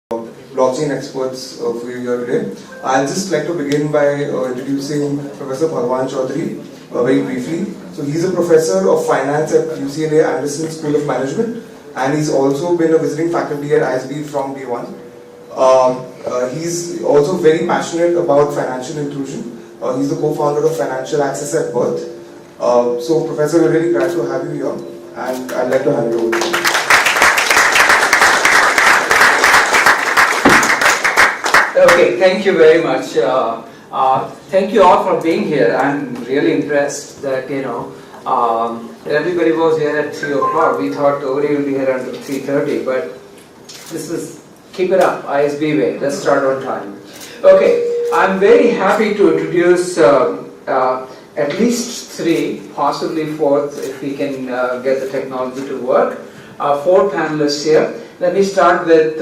blockchain experts for you here today. I'll just like to begin by introducing Professor Bhagwan Chaudhary very briefly. So he's a professor of finance at UCLA Anderson School of Management, and he's also been a visiting faculty at ISB from day one. He's also very passionate about financial inclusion. He's the co-founder of Financial Access at Birth. So Professor, we're really glad to have you here, and I'd like to hand it over to you. Okay, thank you very much. Thank you all for being here. I'm really impressed that, everybody was here at 3 o'clock. We thought Ori will be here until 3:30, but this is, keep it up, ISB way. Let's start on time. Okay, I'm very happy to introduce at least 3, possibly 4th, if we can get the technology to work. 4 panelists here. Let me start with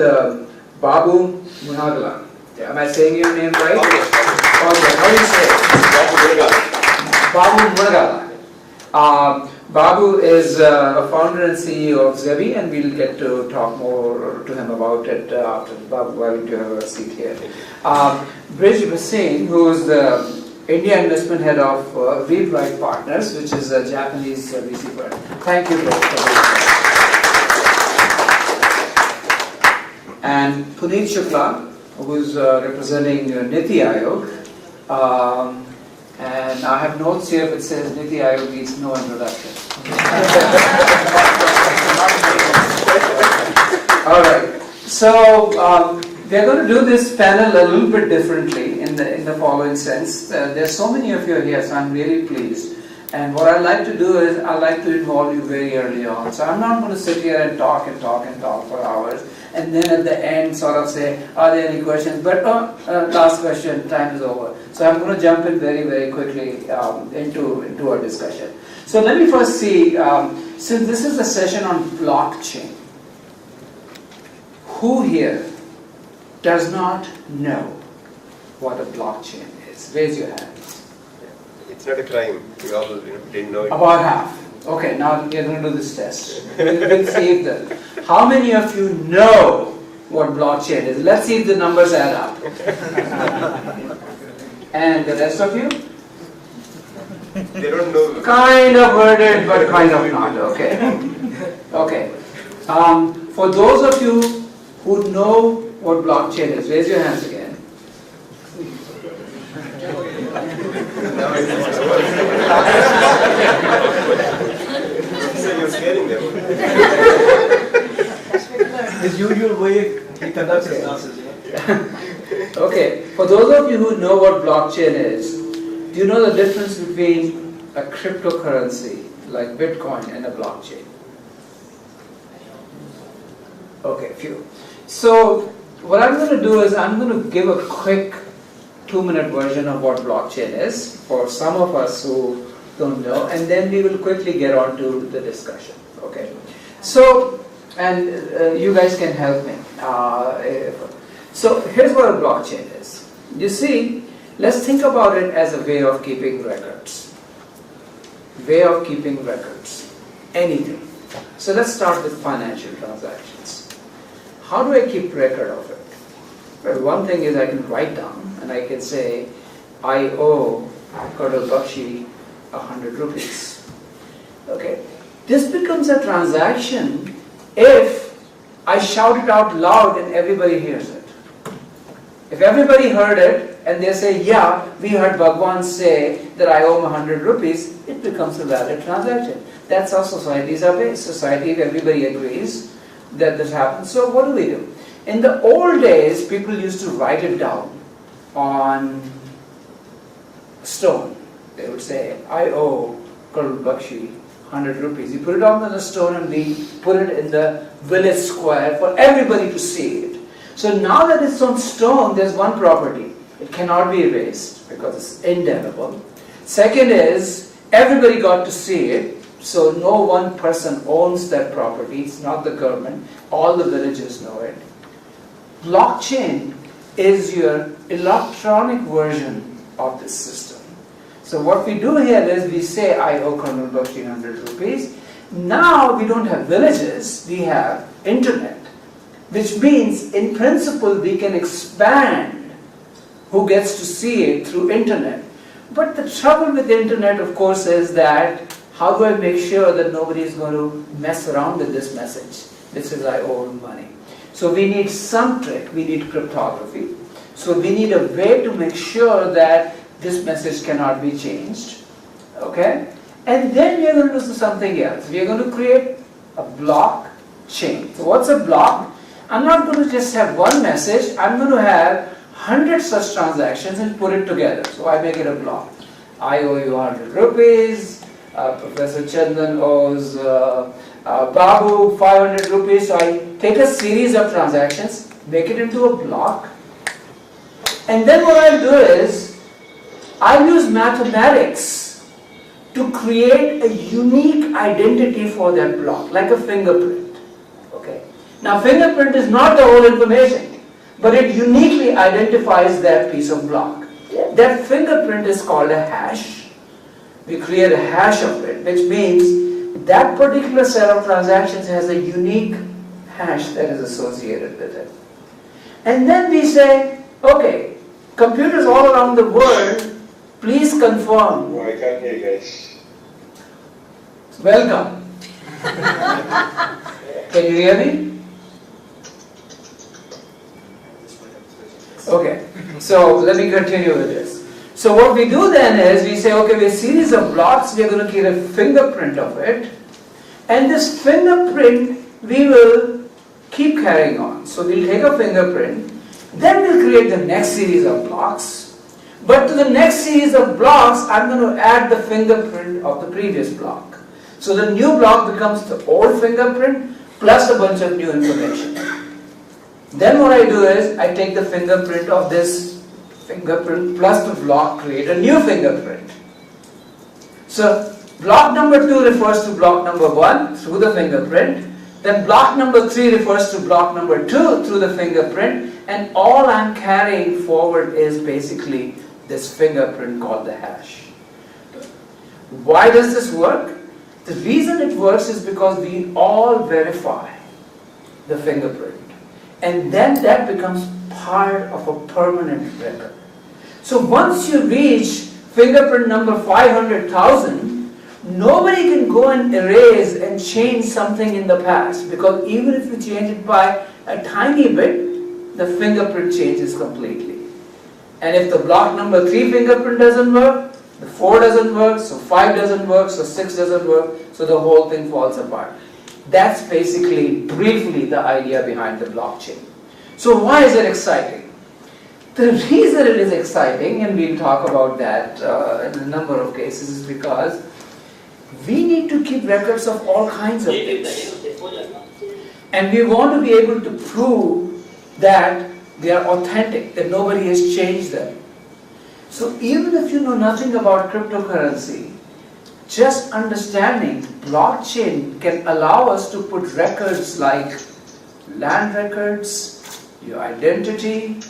Babu Munagala. Am I saying your name right? Okay. How do you say it? Babu Munagala. Babu is a founder and CEO of Zebi, and we'll get to talk more to him about it after. Babu, why don't you have a seat here? Brij Bhasin, who is the India Investment Head of Read Write Partners, which is a Japanese VC firm. Thank you, Brij, for being here. And Puneet Shukla, who is representing Niti Aayog, and I have notes here that says Niti Aayog needs no introduction. All right, so we're going to do this panel a little bit differently in the following sense. There's so many of you here, so I'm really pleased. And what I like to do is I like to involve you very early on. So I'm not going to sit here and talk for hours, and then at the end sort of say, are there any questions? But last question, time is over. So I'm going to jump in very, very quickly into our discussion. So let me first see, since this is a session on blockchain, who here does not know what a blockchain is? Raise your hands. It's not a crime. We all didn't know it. About half. Okay, now we're going to do this test. We'll see if how many of you know what blockchain is? Let's see if the numbers add up. And the rest of you? They don't know. Kind of heard it, but kind of not. Okay. Okay. For those of you who know what blockchain is, raise your hands again. So you're scaring them. His usual way he conducts his classes. Okay, for those of you who know what blockchain is, do you know the difference between a cryptocurrency like Bitcoin and a blockchain? Okay, few. So what I'm going to do is I'm going to give a quick 2-minute version of what blockchain is for some of us who don't know, and then we will quickly get on to the discussion. Okay, so and you guys can help me. So here's what a blockchain is. You see, let's think about it as a way of keeping records. Way of keeping records. Anything. So let's start with financial transactions. How do I keep record of it? Well, one thing is I can write down and I can say, I owe Colonel Bakshi 100 rupees. Okay. This becomes a transaction if I shout it out loud and everybody hears it. If everybody heard it and they say, yeah, we heard Bhagwan say that I owe him 100 rupees, it becomes a valid transaction. That's how societies are based. Society, if everybody agrees that this happens. So what do? In the old days, people used to write it down on stone. They would say, I owe Colonel Bakshi 100 rupees. You put it on the stone and we put it in the village square for everybody to see it. So now that it's on stone, there's one property. It cannot be erased because it's indelible. Second is, everybody got to see it. So no one person owns that property. It's not the government. All the villagers know it. Blockchain is your electronic version of this system. So what we do here is we say, I owe Colonel Bakshi 100 rupees. Now we don't have villages, we have internet. which means in principle we can expand who gets to see it through internet. But the trouble with the internet, of course, is that how do I make sure that nobody is going to mess around with this message? This is I owe money. So we need some trick, we need cryptography. So we need a way to make sure that this message cannot be changed. Okay? And then we are going to do something else. We are going to create a blockchain. So what's a block? I'm not going to just have one message, I'm going to have 100 such transactions and put it together. So I make it a block. I owe you 100 rupees, Professor Chandan owes Babu 500 rupees. So I take a series of transactions, make it into a block, and then what I'll do is, I'll use mathematics to create a unique identity for that block, like a fingerprint. Okay. Now fingerprint is not the whole information, but it uniquely identifies that piece of block. That fingerprint is called a hash. We create a hash of it, which means that particular set of transactions has a unique hash that is associated with it. And then we say, okay, computers all around the world, please confirm. No, I can't hear you guys. Welcome. Can you hear me? Okay, so let me continue with this. So what we do then is we say, okay, we have a series of blocks, we are going to create a fingerprint of it, and this fingerprint we will keep carrying on. So we'll take a fingerprint, then we'll create the next series of blocks, but to the next series of blocks I'm going to add the fingerprint of the previous block. So the new block becomes the old fingerprint plus a bunch of new information. Then what I do is I take the fingerprint of this fingerprint plus the block, create a new fingerprint. So block number 2 refers to block number 1 through the fingerprint. Then block number 3 refers to block number 2 through the fingerprint. And all I'm carrying forward is basically this fingerprint called the hash. Why does this work? The reason it works is because we all verify the fingerprint. And then that becomes part of a permanent record. So once you reach fingerprint number 500,000, nobody can go and erase and change something in the past, because even if you change it by a tiny bit, the fingerprint changes completely. And if the block number 3 fingerprint doesn't work, the 4 doesn't work, so 5 doesn't work, so 6 doesn't work, so the whole thing falls apart. That's basically, briefly, the idea behind the blockchain. So why is it exciting? The reason it is exciting, and we'll talk about that in a number of cases, is because we need to keep records of all kinds of things. And we want to be able to prove that they are authentic, that nobody has changed them. So even if you know nothing about cryptocurrency, just understanding blockchain can allow us to put records like land records, your identity,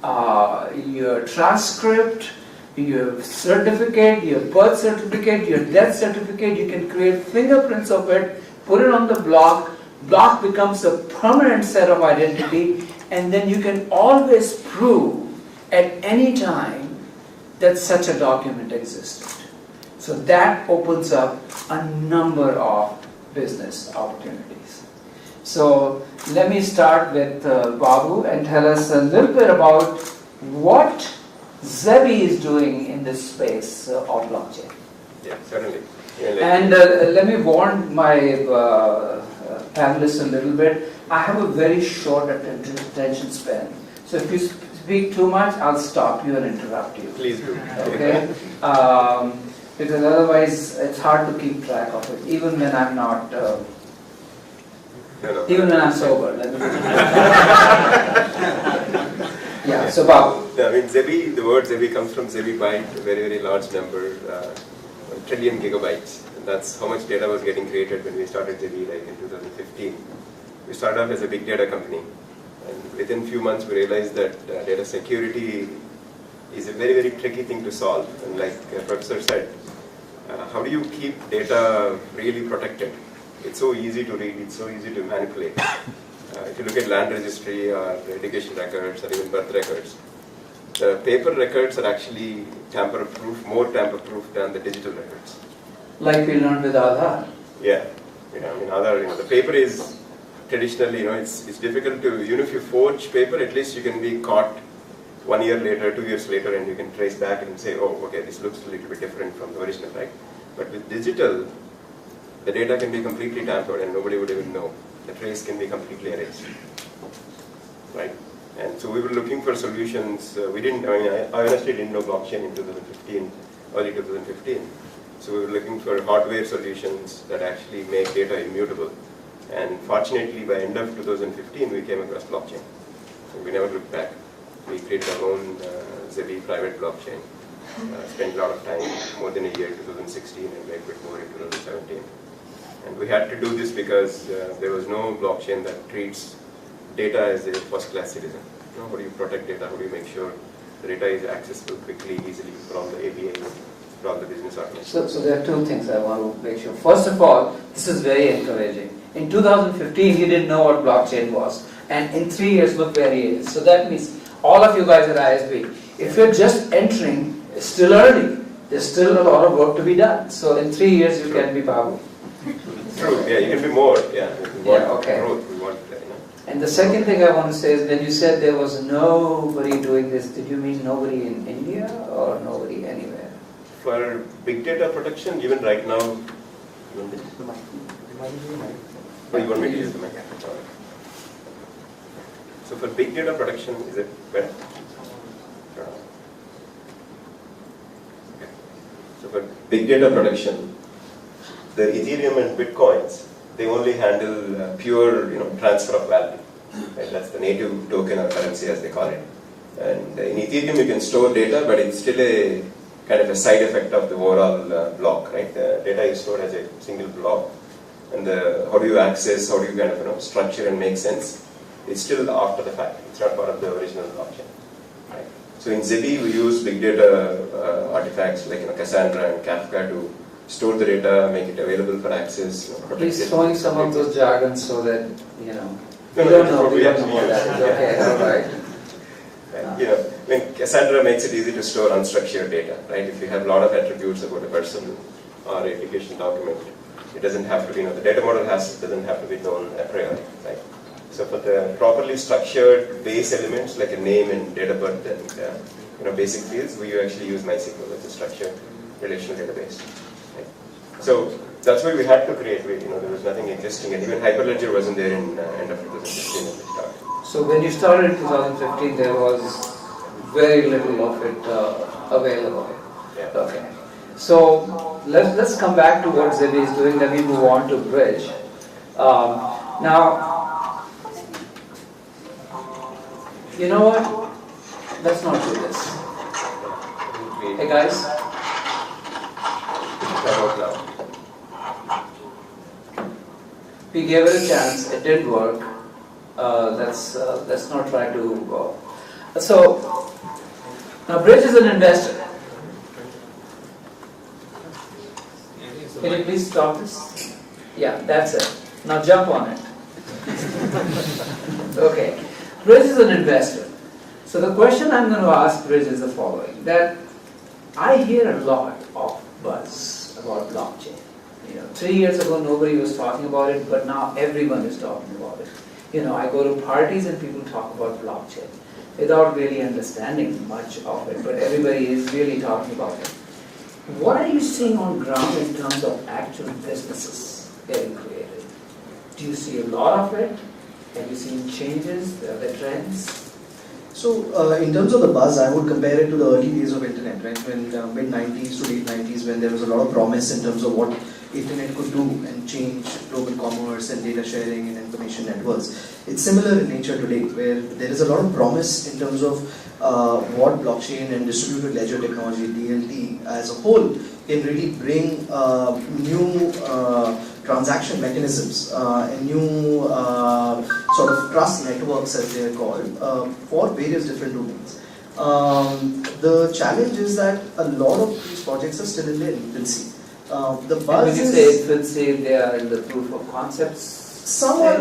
your transcript, your certificate, your birth certificate, your death certificate. You can create fingerprints of it, put it on the block. Block becomes a permanent set of identity, and then you can always prove at any time that such a document existed. So that opens up a number of business opportunities. So let me start with Babu and tell us a little bit about what Zebi is doing in this space of blockchain. Yeah, certainly. And let me warn my panelists a little bit. I have a very short attention span. So if you speak too much, I'll stop you and interrupt you. Please do. Okay? Because otherwise it's hard to keep track of it, even when I'm not, even when I'm sober. Yeah, so Babu. Yeah, I mean, Zebi, the word Zebi comes from Zebi byte, a very, very large number, 1 trillion gigabytes. And that's how much data was getting created when we started Zebi, like in 2015. We started off as a big data company. And within a few months, we realized that data security is a very, very tricky thing to solve. And like Professor said, how do you keep data really protected? It's so easy to read, it's so easy to manipulate. If you look at land registry or education records or even birth records, the paper records are actually tamper-proof, more tamper-proof than the digital records. Like we learned with Aadhaar. Yeah, Aadhaar, the paper is traditionally, it's difficult to, if you forge paper, at least you can be caught 1 year later, 2 years later, and you can trace back and say, oh, okay, this looks a little bit different from the original, right? But with digital, the data can be completely tampered and nobody would even know. The trace can be completely erased, right? And so we were looking for solutions. I honestly didn't know blockchain in 2015, early 2015. So we were looking for hardware solutions that actually make data immutable. And fortunately, by end of 2015, we came across blockchain. So we never looked back. We created our own Zebi private blockchain. Spent a lot of time, more than a year, 2016, and a bit more in 2017. And we had to do this because there was no blockchain that treats data as a first-class citizen. How do you protect data? How do you make sure the data is accessible quickly, easily from the APIs, from the business organization? So there are two things I want to make sure. First of all, this is very encouraging. In 2015, he didn't know what blockchain was. And in 3 years, look where he is. So that means all of you guys at ISB, if you're just entering, it's still early. There's still a lot of work to be done. So in 3 years, you can be Babu. True, yeah, you can be more. Yeah, we want okay. growth. We want, And the second thing I want to say is when you said there was nobody doing this, did you mean nobody in India or nobody anywhere? For big data protection, even right now, you want me to use the mic? So for big data protection, is it better? Okay. So for big data protection, the Ethereum and Bitcoins, they only handle pure, transfer of value. Right? That's the native token or currency, as they call it. And in Ethereum, you can store data, but it's still a kind of a side effect of the overall block. Right? The data is stored as a single block, and how do you access, how do you kind of structure and make sense? It's still after the fact. It's not part of the original blockchain. Right? So in Zebi, we use big data artifacts like Cassandra and Kafka to store the data, make it available for access. Please throwing some of those jargons so that, we No, don't know we have what that is. Okay, all right. When Cassandra makes it easy to store unstructured data, right? If you have a lot of attributes about a person or an application document, it doesn't have to be, the data model doesn't have to be known a priori, right? So for the properly structured base elements like a name and date of birth and basic fields, we actually use MySQL as a structured relational database. Right? So that's why we had to create. There was nothing existing, and even Hyperledger wasn't there in end of 2015 when we started. So when you started in 2015, there was very little of it available. Yeah. Okay. So let's come back to what Zebi is doing. Let me move on to Bridge. Now, you know what? Let's not do this. Hey guys. We gave it a chance. It did work. Let's not try to. So now Bridge is an investor. Can you please stop this? Yeah, that's it. Now jump on it. Okay. Bridge is an investor. So the question I'm going to ask Bridge is the following: that I hear a lot of buzz about blockchain. 3 years ago nobody was talking about it, but now everyone is talking about it. I go to parties and people talk about blockchain without really understanding much of it, but everybody is really talking about it. What are you seeing on ground in terms of actual businesses getting created? Do you see a lot of it? Have you seen changes, the trends? So, in terms of the buzz, I would compare it to the early days of internet, right? When mid-90s to late 90s, when there was a lot of promise in terms of what internet could do and change global commerce and data sharing and information networks. It's similar in nature today, where there is a lot of promise in terms of what blockchain and distributed ledger technology, DLT, as a whole, can really bring new transaction mechanisms and new sort of trust networks, as they are called, for various different domains. The challenge is that a lot of these projects are still in their infancy. The buzz when you say infancy, they are in the proof of concepts Somewhat,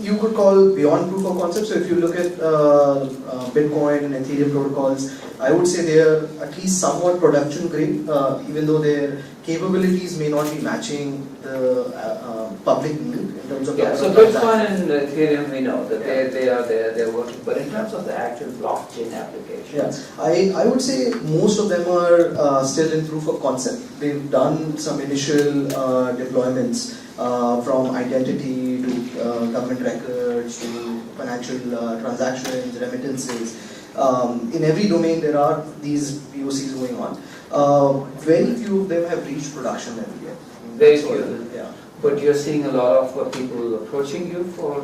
you could call beyond proof of concept. So if you look at Bitcoin and Ethereum protocols, I would say they are at least somewhat production grade, even though their capabilities may not be matching the public need in terms of. Yeah, so Bitcoin and Ethereum, we know that they're working, but in terms of the actual blockchain applications. Yeah, I would say most of them are still in proof of concept. They've done some initial deployments from identity to government records to financial transactions, remittances. In every domain there are these POCs going on. Very few of them have reached production level yet. Very few. Yeah. But you're seeing a lot of people approaching you for...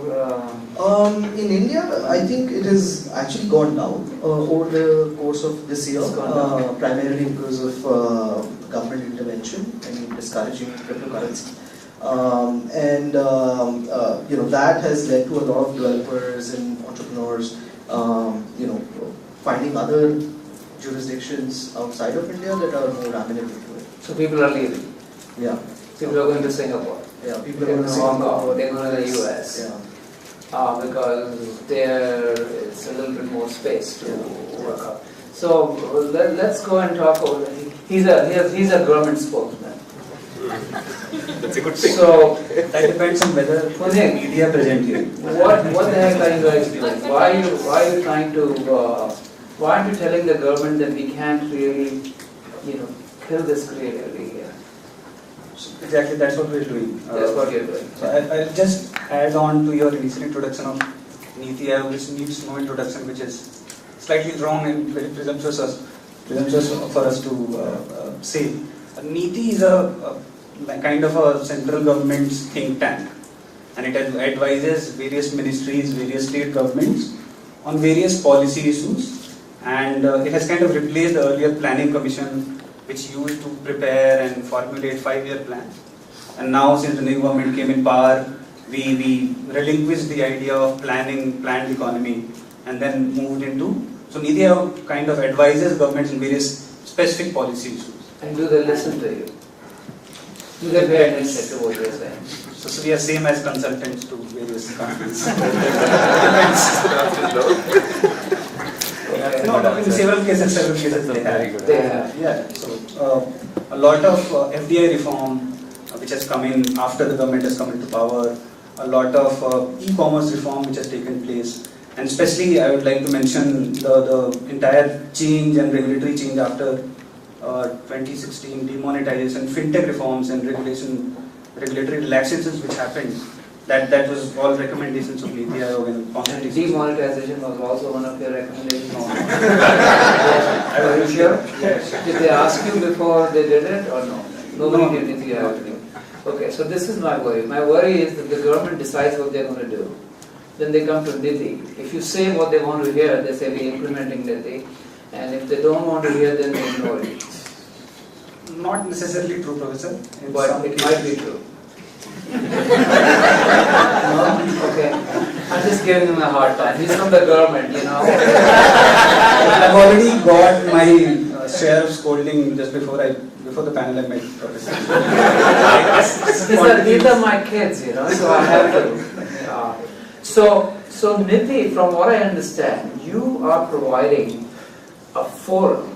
In India, I think it has actually gone down over the course of this year, primarily because of government intervention and discouraging cryptocurrency. That has led to a lot of developers and entrepreneurs, finding other jurisdictions outside of India that are more amenable to it. So people are leaving. Yeah. People are going to Singapore. Yeah, people are They're going to Hong Kong. Singapore. They're going to the US. Yeah. Because there it's a little bit more space to work out. So let's go and talk about it. He's a government spokesman. That's a good thing. So that depends on whether the media present here. what the heck are you guys doing? Why are you trying to why aren't you telling the government that we can't really kill this creativity here? So exactly, that's what we're doing. That's what you're doing. So I'll just add on to your initial introduction of Niti Aayog, which needs no introduction, which is slightly wrong and very presumptuous for us to say. Niti is a kind of a central government's think tank, and it advises various ministries, various state governments on various policy issues, and it has kind of replaced the earlier planning commission, which used to prepare and formulate 5-year plans. And now, since the new government came in power, we relinquished the idea of planned economy, and then moved into. So Niti Aayog kind of advises governments in various specific policy issues. And do they listen to you? Do they pay attention to what you're saying? So we are same as consultants to various companies. No, in several cases they have. They have. Yeah. So a lot of FDI reform, which has come in after the government has come into power, a lot of e-commerce reform which has taken place, and especially I would like to mention the entire change and regulatory change after 2016 demonetization, fintech reforms and regulatory relaxations which happened. That was all recommendations of Niti Aayog and consultations. Demonetization was also one of your recommendations. No. Are you sure? Yes. Did they ask you before they did it or no? Nobody did Niti Aayog. Okay, so this is my worry. My worry is that the government decides what they're going to do. Then they come to Niti. If you say what they want to hear, they say we're implementing Niti. And if they don't want to hear, then they ignore it. Not necessarily true, Professor. But it might be true. Okay. I'm just giving him a hard time. He's from the government, I've already got my share of scolding just before the panel I met Professor. These are my kids, so I have to. So Niti, from what I understand, you are providing a forum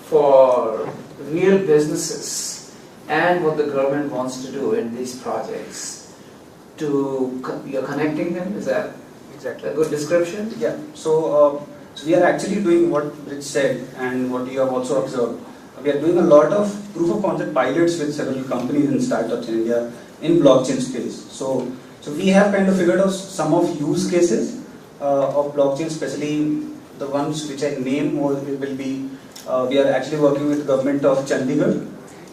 for real businesses and what the government wants to do in these projects. You're connecting them, is that Exactly. a good description? Yeah. So we are actually doing what Rich said and what you have also observed. We are doing a lot of proof of concept pilots with several companies and startups in India in blockchain space. So we have kind of figured out some of use cases of blockchain, especially the ones which I name will be. We are actually working with the government of Chandigarh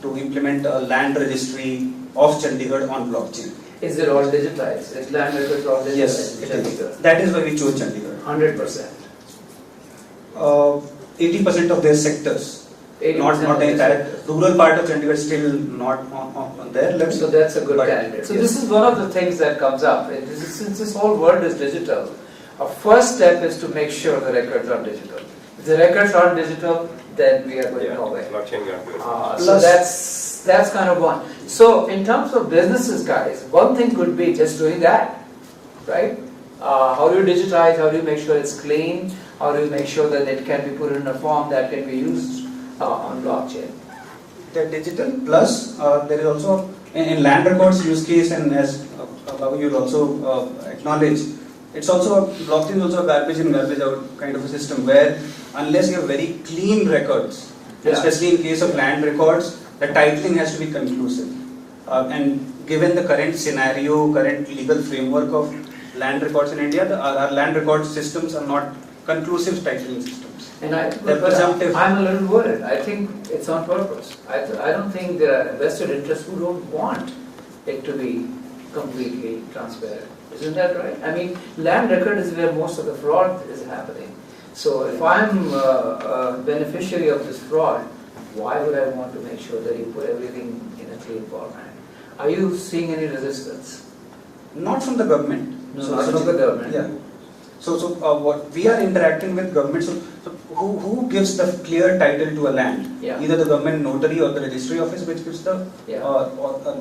to implement a land registry of Chandigarh on blockchain. Is it all digitized? Is land records all digitized? Yes, in it is. Chandigarh? That is why we chose Chandigarh. 100%. 80% of their sectors, 80% not of the the entire sectors. rural part of Chandigarh is still not on their level. So that's a good But, candidate. So yes. this is one of the things that comes up. Since this whole world is digital, our first step is to make sure the records are digital. If the records aren't digital, then we are going nowhere. Blockchain got good. So that's kind of one. So in terms of businesses, guys, one thing could be just doing that, right? How do you digitize? How do you make sure it's clean? How do you make sure that it can be put in a form that can be used on blockchain? The digital plus there is also in land records use case, and as Babu you also acknowledge, it's also blockchain is also a garbage in garbage out kind of a system where unless you have very clean records, especially in case of land records, the titling has to be conclusive. And given the current scenario, current legal framework of land records in India, our land record systems are not conclusive titling systems. And presumptive. I'm a little worried. I think it's on purpose. I don't think there are vested interests who don't want it to be completely transparent. Isn't that right? I mean, land record is where most of the fraud is happening. So if I'm a beneficiary of this fraud, why would I want to make sure that you put everything in a clean format? Are you seeing any resistance? Not from the government. No, not from the government. Yeah. So what we are interacting with government. So who gives the clear title to a land? Yeah. Either the government notary or the registry office, which gives the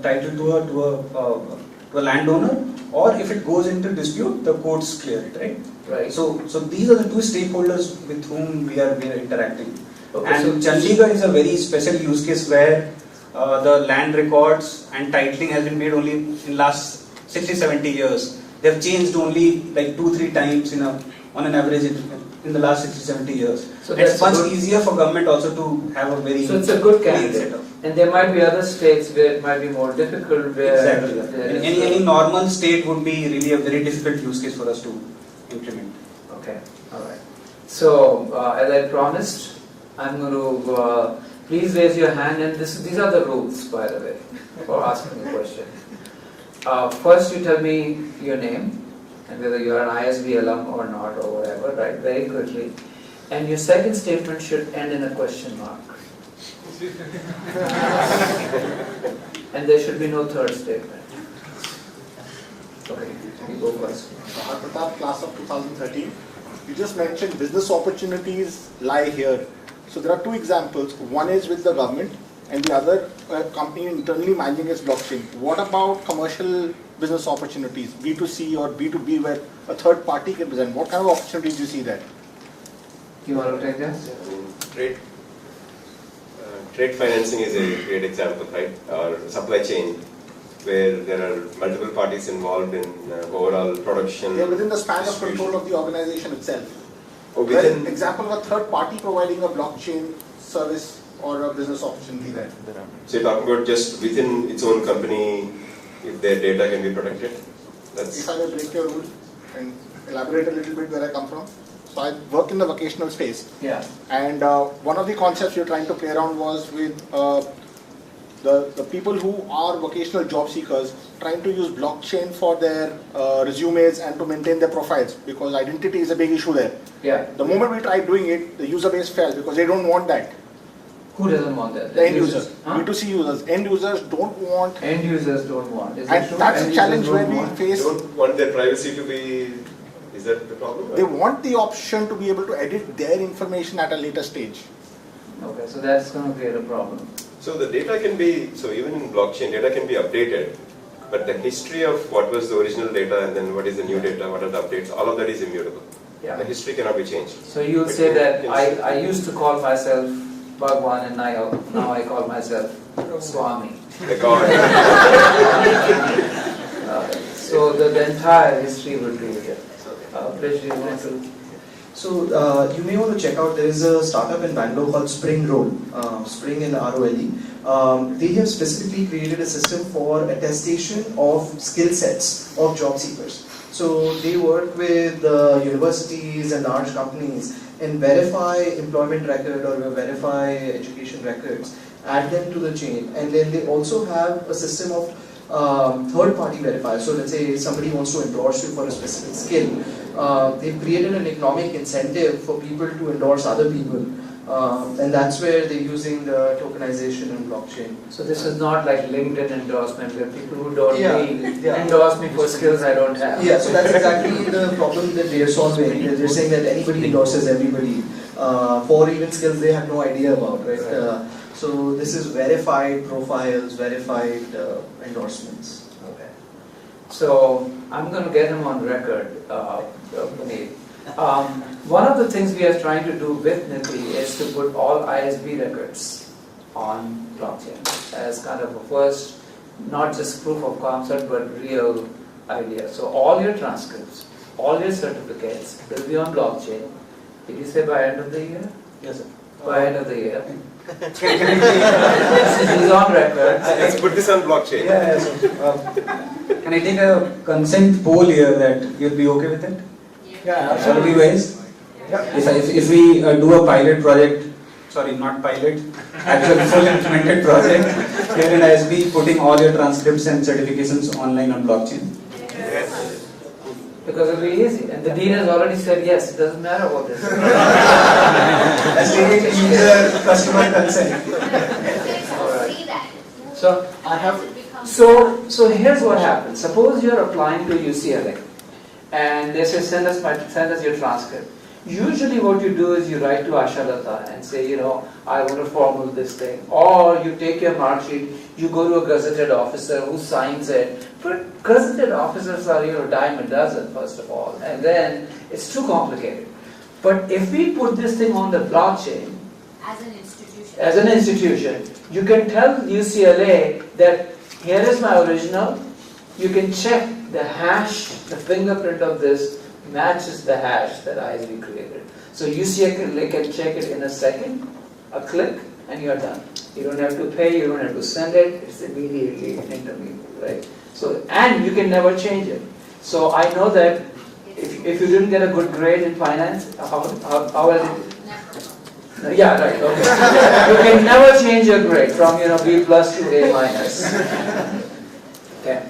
title to a landowner, or if it goes into dispute, the courts clear it, right? Right. So these are the two stakeholders with whom we are interacting. Okay, And so Chandigarh is a very special use case where the land records and titling has been made only in last 60-70 years. They have changed only like 2-3 times on an average in the last 60-70 years. So it's that's much good. easier for government also to have a very So it's a good clean candidate. setup. And there might be other states where it might be more difficult. Where Exactly. there is Any normal state would be really a very difficult use case for us to implement. Okay, all right. So as I promised, I'm going to please raise your hand, and these are the rules, by the way, for asking a question. First, you tell me your name and whether you are an ISB alum or not or whatever, right? Very quickly. And your second statement should end in a question mark. And there should be no third statement. Okay, you go first. Pratap, class of 2013. You just mentioned business opportunities lie here. So there are two examples. One is with the government, and the other company internally managing its blockchain. What about commercial business opportunities, B2C or B2B, where a third party can present? What kind of opportunities do you see there? You want to take that? Trade financing is a great example, right? Or supply chain, where there are multiple parties involved in overall production. They are within the span of control of the organization itself. Or within, Example of a third party providing a blockchain service or a business opportunity there. so you're talking about just within its own company, if their data can be protected? If I may break your rule and elaborate a little bit where I come from. So I work in the vocational space. Yeah. And one of the concepts we were trying to play around was with the people who are vocational job seekers trying to use blockchain for their resumes and to maintain their profiles, because identity is a big issue there. Yeah. The moment we tried doing it, the user base fell because they don't want that. Who doesn't want that? The end users, Huh? B2C users, end users don't want. End users don't want. Is it And true? that's End a challenge users where don't we want? face. Don't want their privacy to be, is that the problem? They want the option to be able to edit their information at a later stage. Okay, so that's going to create a problem. So the data can be, so even in blockchain, data can be updated, but the history of what was the original data and then what is the new data, what are the updates, all of that is immutable. Yeah. The history cannot be changed. So you would But say you that can I used to call myself Bhagwan and now I call myself Swami. The God. So the entire history would be here. Please, do you want to? So you may want to check out, there is a startup in Bangalore called Spring Roll, Spring in ROLE. They have specifically created a system for attestation of skill sets of job seekers. So they work with universities and large companies and verify employment record or verify education records, add them to the chain, and then they also have a system of third-party verifiers. So let's say somebody wants to endorse you for a specific skill. They've created an economic incentive for people to endorse other people. And that's where they're using the tokenization and blockchain. So this is not like LinkedIn endorsement where people who don't need Yeah. endorse me for skills I don't have. Yeah, so that's exactly the problem that they're solving. They're saying that anybody endorses everybody for even skills they have no idea about, right? So this is verified profiles, verified endorsements. Okay. So I'm going to get him on record, Puneet. One of the things we are trying to do with Niti is to put all ISB records on blockchain as kind of a first, not just proof of concept, but real idea. So all your transcripts, all your certificates will be on blockchain. Did you say by end of the year? Yes, sir. By end of the year. Can This is on record. Let's put this on blockchain. Yeah, can I take a consent poll here that you'll be okay with it? Yeah, Absolutely, guys. If we do a pilot project, sorry, not pilot, actual full implemented project here in ISB, putting all your transcripts and certifications online on blockchain. Because it'll be easy. And the dean has already said yes, it doesn't matter what this is. That's taking user customer consent. So I have. So here's what happens. Suppose you're applying to UCLA, and they say send us your transcript. Usually, what you do is you write to Ashalata and say, I want to formula this thing, or you take your mark sheet, you go to a gazetted officer who signs it. But gazetted officers are dime a dozen, first of all, and then it's too complicated. But if we put this thing on the blockchain, as an institution, you can tell UCLA that here is my original. You can check the hash, the fingerprint of this matches the hash that ISB created. So UCLA can check it in a second, a click, and you're done. You don't have to pay, you don't have to send it, it's immediately intermediate, right? So, and you can never change it. So I know that if you didn't get a good grade in finance, how was it? Yeah, right, okay. You can never change your grade from B plus to A minus. Okay.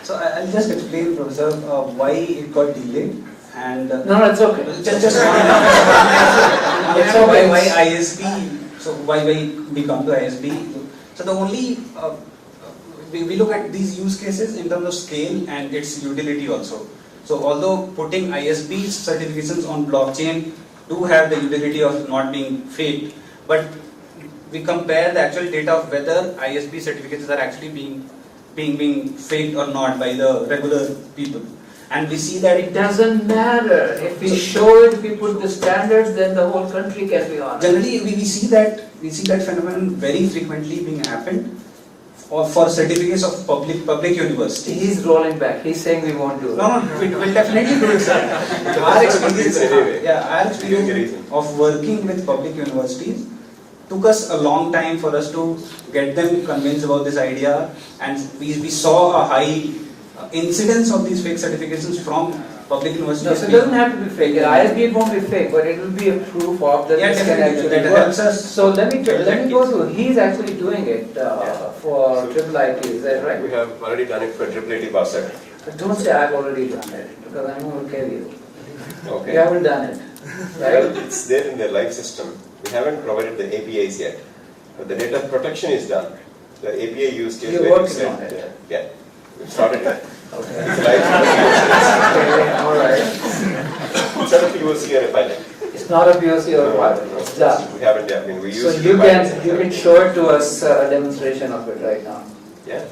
So I'll just explain, Professor, why it got delayed. And no, it's okay. Just it's okay. Why ISB? So why we come to ISB? So the only we look at these use cases in terms of scale and its utility also. So although putting ISB certifications on blockchain do have the utility of not being faked, but we compare the actual data of whether ISB certificates are actually being faked or not by the regular people. And we see that it doesn't matter. If we show it, if we put the standards, then the whole country can be on. Generally, we see that phenomenon very frequently being happened for certificates of public universities. He's rolling back. He's saying we won't do it. No, we'll definitely do it, sir. Our experience of working with public universities took us a long time for us to get them convinced about this idea, and we saw a high incidence of these fake certifications from public universities. No, so it doesn't have to be fake. ISB it won't be fake, but it will be a proof of that this can actually that work. helps us. So let me go to. He's actually doing it for triple IT. Is that right? We have already done it for triple IT Basar. But don't say I've already done it, because I'm going to kill you. Okay. You haven't done it, right? Well, it's there in the live system. We haven't provided the APIs yet, but the data protection is done. The API use case. You're working on it. Yeah, we've started it. Okay. It's live. Okay, all right. It's not a POC or a pilot. It's not a POC or a pilot. It's done. We haven't yet. I mean, we use. So you can show it to us a demonstration of it right now. Yeah,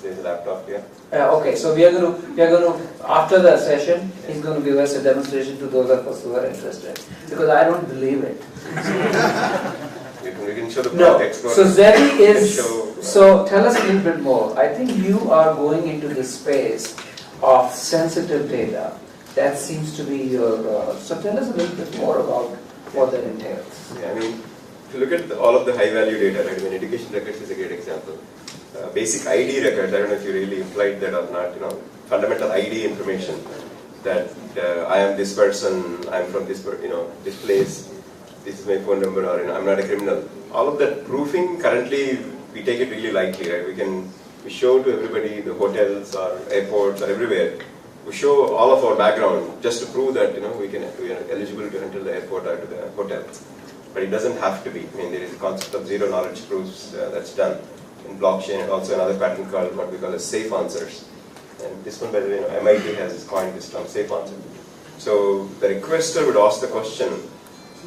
there's a laptop here. Okay, so we are going to after the session, he's going to give us a demonstration to those of us who are interested, because I don't believe it. We can show the No. project. So Zebi is. Show, So tell us a little bit more. I think you are going into the space of sensitive data. That seems to be your. So tell us a little bit more about what that entails. Yeah, I mean, if you look at all of the high value data, right? I mean, education records is a great example. Basic ID records, I don't know if you really implied that or not, fundamental ID information that I am this person, I'm from this place, this is my phone number, or I'm not a criminal. All of that proofing, currently, we take it really lightly, right? We show to everybody, the hotels or airports or everywhere, we show all of our background just to prove that, we are eligible to enter the airport or to the hotels. But it doesn't have to be. I mean, there is a concept of zero knowledge proofs that's done in blockchain, and also another pattern called what we call as safe answers. And this one, by the way, MIT has coined this term, safe answer. So the requester would ask the question,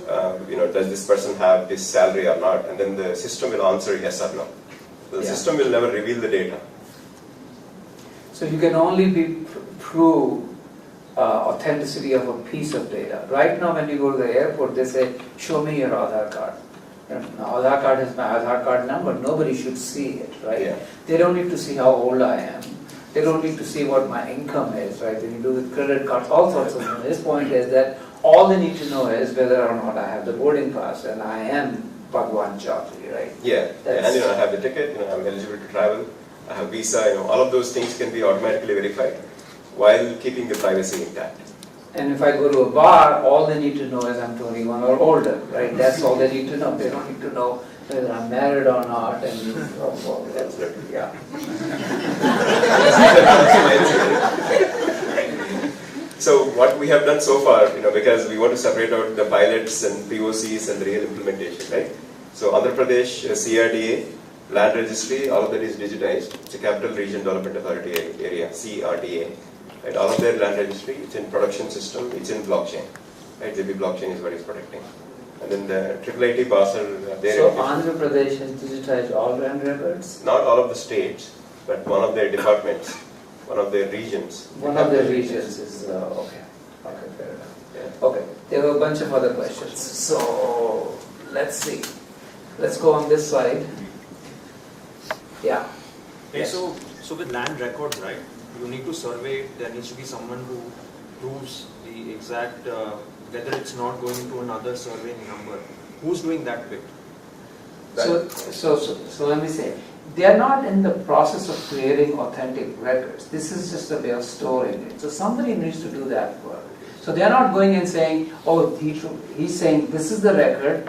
does this person have this salary or not? And then the system will answer yes or no. So the system will never reveal the data. So you can only prove authenticity of a piece of data. Right now when you go to the airport, they say, show me your Aadhaar card. Aadhaar card is my Aadhaar card number. Nobody should see it, right? Yeah. They don't need to see how old I am. They don't need to see what my income is, right? When you do with credit cards, all sorts of things. His point is that all they need to know is whether or not I have the boarding pass and I am Bhagwan Chaudhary, right? Yeah, and I have the ticket, I'm eligible to travel, I have visa, all of those things can be automatically verified while keeping the privacy intact. And if I go to a bar, all they need to know is I'm 21 or older, right? That's all they need to know. They don't need to know whether I'm married or not. And yeah. So what we have done so far, because we want to separate out the pilots and POCs and the real implementation, right? So Andhra Pradesh, CRDA, land registry, all of that is digitized. It's a Capital Region Development Authority area, CRDA. Right? All of their land registry, it's in production system, it's in blockchain. Right? Zebi blockchain is what is protecting. And then the IIIT parcel, So Andhra Pradesh has digitized all land records? Not all of the states, but one of their departments, one of their regions. One of the regions is, okay. Okay, fair enough. Yeah. Okay, there were a bunch of other questions. So, let's see. Let's go on this side. Yeah. Okay, Yes. so with land records, right, you need to survey it. There needs to be someone who proves the exact, whether it's not going to another surveying number. Who's doing that bit? So let me say, they are not in the process of creating authentic records. This is just a way of storing it. So somebody needs to do that work. So they are not going and saying, oh, he's saying this is the record,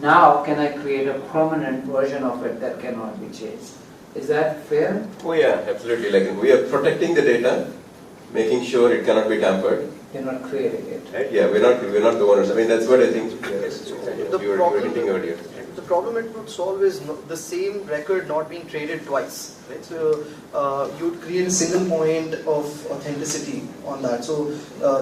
now can I create a permanent version of it that cannot be changed. Is that fair? Oh yeah, absolutely. Like we are protecting the data, making sure it cannot be tampered. You're not creating it. Right? Yeah, we're not the owners. I mean, that's what I think you were hinting earlier. The problem it would solve is the same record not being traded twice. Right? So you'd create a single point of authenticity on that. So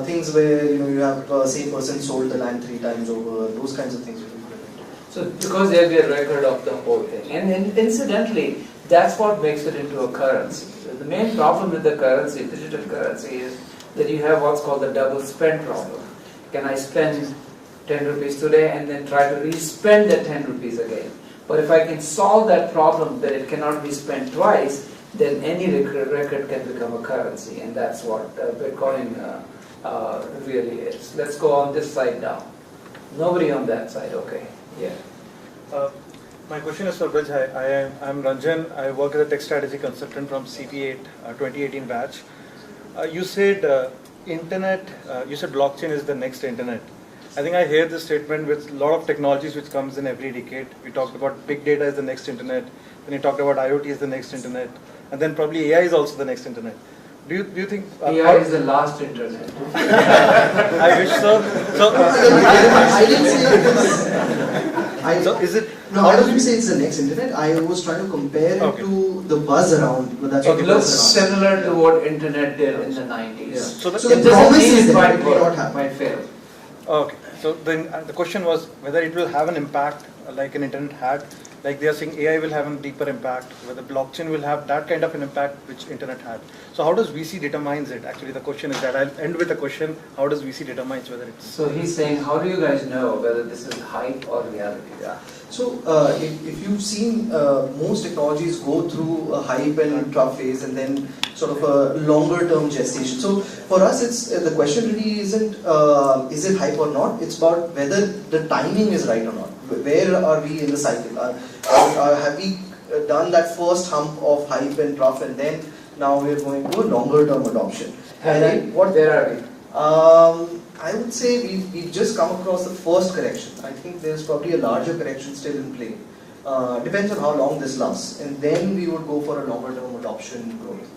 things where you have same person sold the land 3 times over, those kinds of things would be prevented. So because there will be a record of the whole thing. And incidentally, that's what makes it into a currency. The main problem with the currency, digital currency, is that you have what's called the double spend problem. Can I spend 10 rupees today and then try to re-spend that 10 rupees again? But if I can solve that problem that it cannot be spent twice, then any record can become a currency, and that's what Bitcoin really is. Let's go on this side now. Nobody on that side, okay. Yeah. My question is for Brij. I'm Ranjan. I work as a tech strategy consultant from CP8 2018 batch. You said internet, you said blockchain is the next internet. I think I hear this statement with a lot of technologies which comes in every decade. We talked about big data is the next internet, then you talked about IoT is the next internet, and then probably AI is also the next internet. Do you think AI is the last internet? I wish so. I didn't say So is it? No, I didn't say it's the next internet. I was trying to compare it to the buzz around. But that's what It looks similar to what internet did in the 90s. Yeah. So the promise is that it may not happen. Might fail. Okay, so then the question was whether it will have an impact like an internet had, like they are saying AI will have a deeper impact, whether blockchain will have that kind of an impact which internet had. So how does VC determines it? Actually the question is that, I'll end with a question, how does VC determines whether it's... So he's saying, how do you guys know whether this is hype or reality? Yeah. So if you've seen most technologies go through a hype and trough phase and then sort of a longer term gestation. So for us, it's the question really isn't is it hype or not? It's about whether the timing is right or not. Where are we in the cycle? Have we done that first hump of hype and trough, and then now we're going to a longer term adoption? And Where are we? I would say we've just come across the first correction. I think there's probably a larger correction still in play. Depends on how long this lasts, and then we would go for a longer term adoption growth.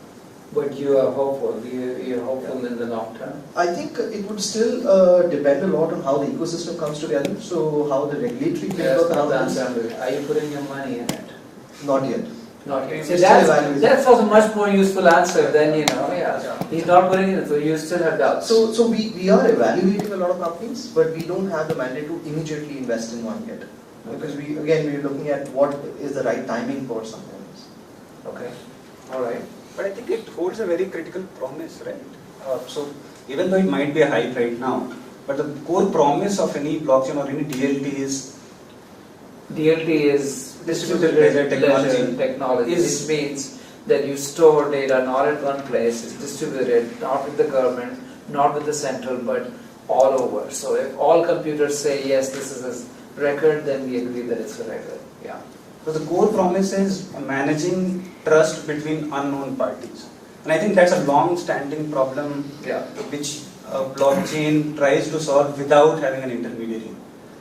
But you are hopeful. You're hopeful in the long term. I think it would still depend a lot on how the ecosystem comes together. So how the regulatory framework. Are you putting your money in it? Not yet. Not Okay, yet. we're See, still evaluating. that's also a much more useful answer than, he's not putting it in, so you still have doubts. So we are evaluating a lot of companies, but we don't have the mandate to immediately invest in one yet. Because we're looking at what is the right timing for some things. Okay, all right. But I think it holds a very critical promise, right? So even though it might be a hype right now, but the core promise of any blockchain or any DLT is distributed ledger ledger technology. Is- Which means that you store data not at one place, it's distributed, not with the government, not with the central, but all over. So if all computers say, yes, this is a record, then we agree that it's a record. Yeah. So the core promise is managing trust between unknown parties. And I think that's a long-standing problem Yeah. which blockchain tries to solve without having an intermediary.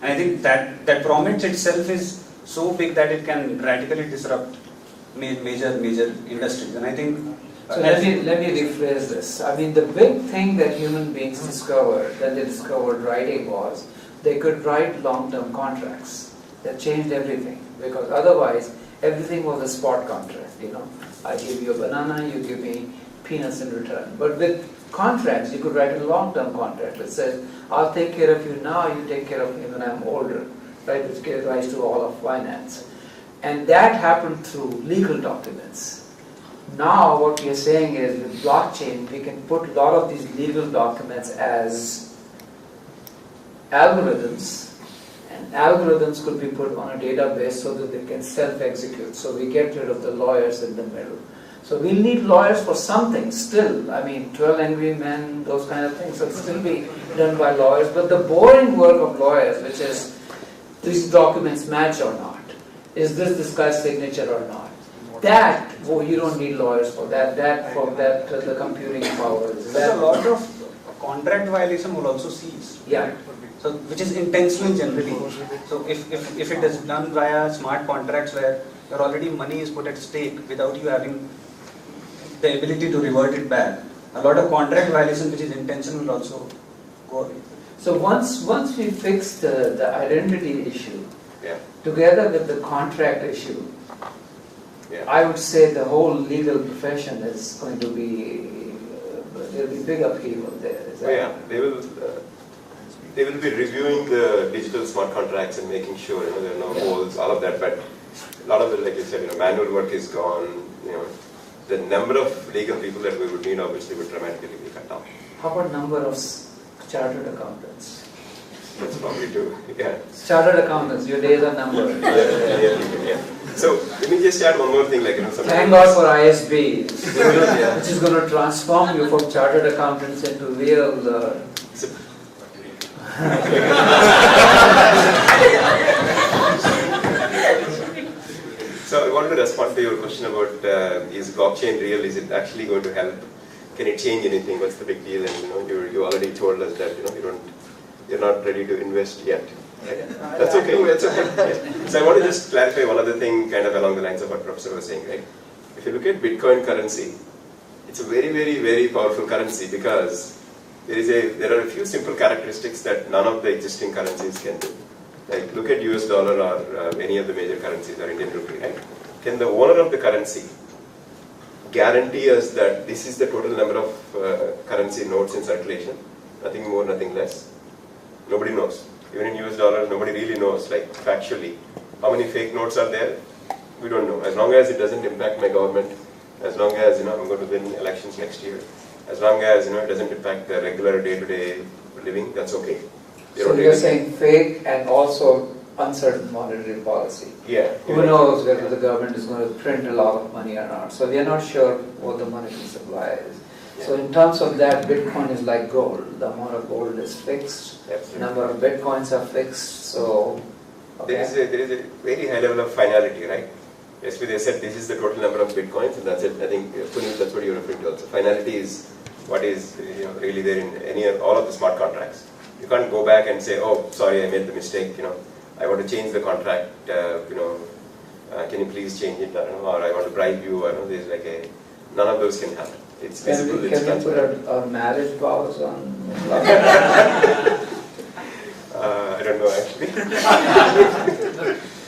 And I think that promise itself is so big that it can radically disrupt major industries. And I think So let me rephrase this. I mean, the big thing that human beings discovered, that they discovered writing, was they could write long-term contracts. That changed everything, because otherwise everything was a spot contract. I give you a banana, you give me peanuts in return. But with contracts, you could write a long-term contract that says, I'll take care of you now, you take care of me when I'm older, right? Which gives rise to all of finance. And that happened through legal documents. Now what we are saying is, with blockchain, we can put a lot of these legal documents as algorithms, and algorithms could be put on a database so that they can self-execute. So we get rid of the lawyers in the middle. So we'll need lawyers for something still. I mean, 12 Angry Men, those kind of things will still be done by lawyers. But the boring work of lawyers, which is, these documents match or not? Is this guy's signature or not? That, you don't need lawyers for that. The computing power is there's a that. lot of contract violation will also cease. Yeah. So which is intentional generally. So if it is done via smart contracts where already money is put at stake without you having the ability to revert it back, a lot of contract violation which is intentional will also go away. So once we fix the identity issue, Yeah. together with the contract issue, Yeah. I would say the whole legal profession is going to be, there'll be big upheaval there. Is that- Yeah, they will be reviewing the digital smart contracts and making sure there are no holes, all of that. But a lot of it, like you said, manual work is gone. The number of legal people that we would need obviously would dramatically be cut down. How about number of chartered accountants? That's probably true. Yeah. Chartered accountants, your days are numbered. Yeah. So let me just add one more thing, Thank God for ISB, which is going to transform you from chartered accountants into real. So I wanted to respond to your question about is blockchain real? Is it actually going to help? Can it change anything? What's the big deal? And you already told us that you're not ready to invest yet. Right? That's okay. That's okay. Yeah. So I want to just clarify one other thing, kind of along the lines of what Professor was saying. Right? If you look at Bitcoin currency, it's a very, very, very powerful currency because there are a few simple characteristics that none of the existing currencies can do. Like look at US dollar or any of the major currencies or Indian rupee, right? Can the owner of the currency guarantee us that this is the total number of currency notes in circulation? Nothing more, nothing less. Nobody knows. Even in US dollars, nobody really knows, like factually. How many fake notes are there? We don't know. As long as it doesn't impact my government, as long as I'm going to win elections next year, as long as it doesn't impact the regular day-to-day living, that's okay. So you're saying fake and also uncertain monetary policy. Yeah. Who knows whether the government is going to print a lot of money or not. So we are not sure what the monetary supply is. Yeah. So in terms of that, Bitcoin is like gold. The amount of gold is fixed. Absolutely. Number of Bitcoins are fixed. So There is a very high level of finality, right? Yesterday they said this is the total number of Bitcoins, and that's it. I think Puneet, that's what you're referring to also. Finality is what is really there in all of the smart contracts. You can't go back and say, oh, sorry, I made the mistake. I want to change the contract. Can you please change it? Or I want to bribe you. There's none of those can happen. It's visible. can It's we put transparent. our marriage vows on? I don't know actually.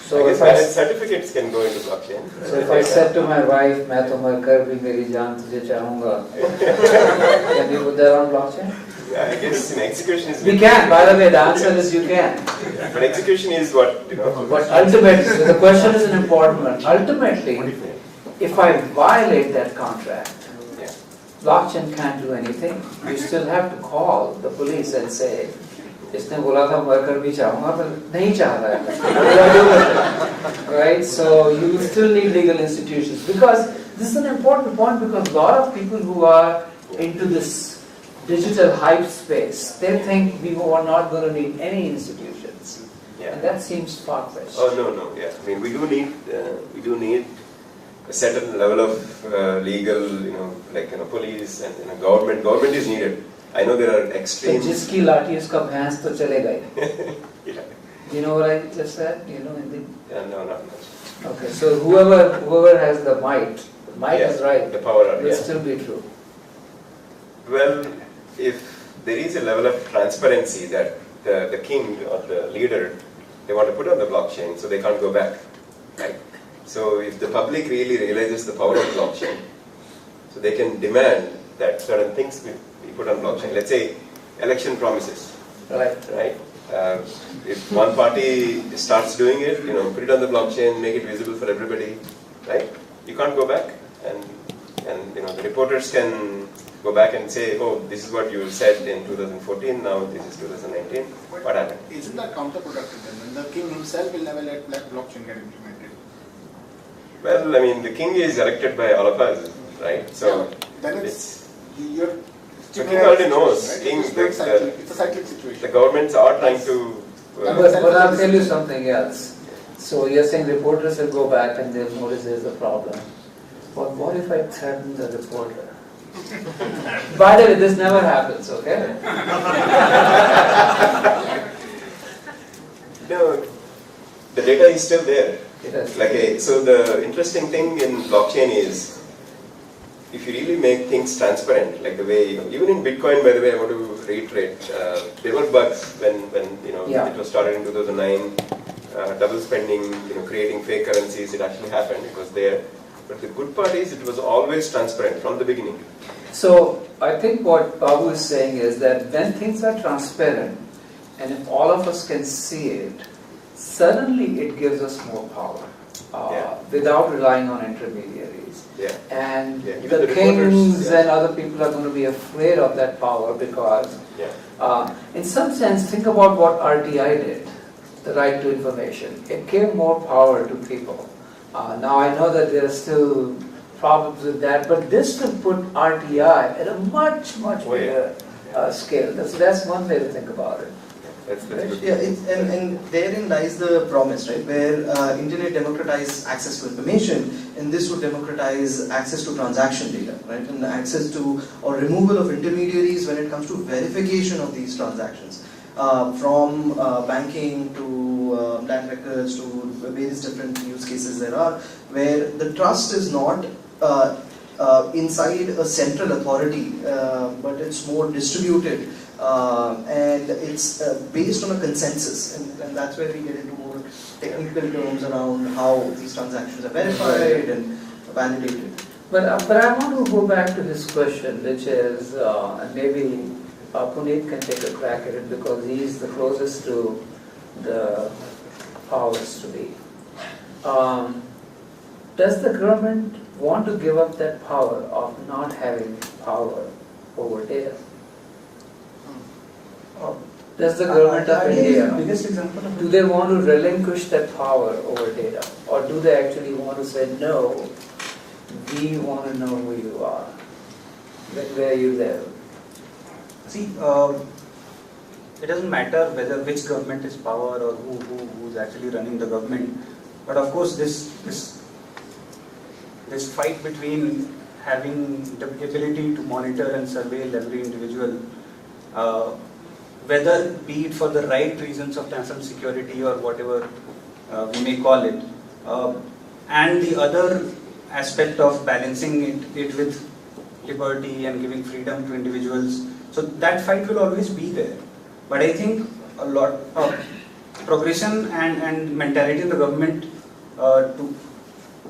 So I if guess marriage certificates can go into blockchain. So if I said to my wife, मैं तो मरकर भी मेरी जान तुझे चाहूँगा, can we put that on blockchain? Yeah, I guess execution is. We can. By the way, the answer is you can. But execution is what, you know. But ultimately, the question is an important one. Ultimately, if I violate that contract, Yeah. blockchain can't do anything. You still have to call the police and say, इसने बोला था मरकर भी चाहूँगा पर नहीं चाह रहा है. What do I do with it? Right? So you still need legal institutions, because this is an important point, because a lot of people who are into this digital hype space, they think we are not going to need any institutions. Yeah. And that seems far-fetched. Oh no, yeah. I mean, we do need a certain level of legal, you know, like, you know, police and, you know, government. Government is needed. I know there are So extreme. जिसकी लाठी उसका भैंस तो चलेगा ही. Yeah. You know what I just said? You know Hindi? Yeah, no, not much. Okay, so whoever has the might Yeah, is right. The power, Will yeah. still be true. Well, if there is a level of transparency that the king or the leader, they want to put on the blockchain, so they can't go back, right? So if the public really realizes the power of blockchain, so they can demand that certain things be put on blockchain. Let's say election promises, Right. right? If one party starts doing it, you know, put it on the blockchain, make it visible for everybody, right? You can't go back, and you know, the reporters can go back and say, oh, this is what you said in 2014, now this is 2019, what happened? Isn't that counterproductive then? When the king himself will never let blockchain get implemented. Well, I mean, the king is elected by all of us, right? So Yeah, then you're the king already knows. right? King, It's a cyclic situation. the governments are trying to. But I'll tell you something else. So you're saying reporters will go back and they'll notice there's a problem. But what if I threaten the reporter? By the way, this never happens, okay? No, the data is still there. Yes. So the interesting thing in blockchain is, if you really make things transparent, like the way, you know, even in Bitcoin, by the way, I want to reiterate, there were bugs when you know, Yeah. it was started in 2009, double spending, you know, creating fake currencies. It actually happened. It was there. But the good part is, it was always transparent from the beginning. So I think what Babu is saying is that when things are transparent, and if all of us can see it, suddenly it gives us more power, without relying on intermediaries. Yeah. And Yeah, even the the kings reporters, yeah. and other people are going to be afraid of that power, because Yeah. in some sense, think about what RTI did, the right to information. It gave more power to people. Now I know that there are still problems with that, but this will put RTI at a much bigger scale. That's one way to think about it. That's good. Yeah, and therein lies the promise, right? Where internet democratized access to information, and this would democratize access to transaction data, right? And access to or removal of intermediaries when it comes to verification of these transactions, from banking to land records to various different use cases there are, where the trust is not inside a central authority, but it's more distributed. And it's based on a consensus, and that's where we get into more technical terms around how these transactions are verified and validated. But I want to go back to his question, which is, and maybe Puneet can take a crack at it, because he's the closest to the powers to be. Does the government want to give up that power of not having power over data? Does the government of India, Biggest example of do they want to relinquish that power over data? Or do they actually want to say, no, we want to know who you are, where you live? See, it doesn't matter which government is power or who's actually running the government. But of course, this fight between having the ability to monitor and surveil every individual, whether be it for the right reasons of national security or whatever we may call it, and the other aspect of balancing it with liberty and giving freedom to individuals. So that fight will always be there. But I think a lot of progression and mentality in the government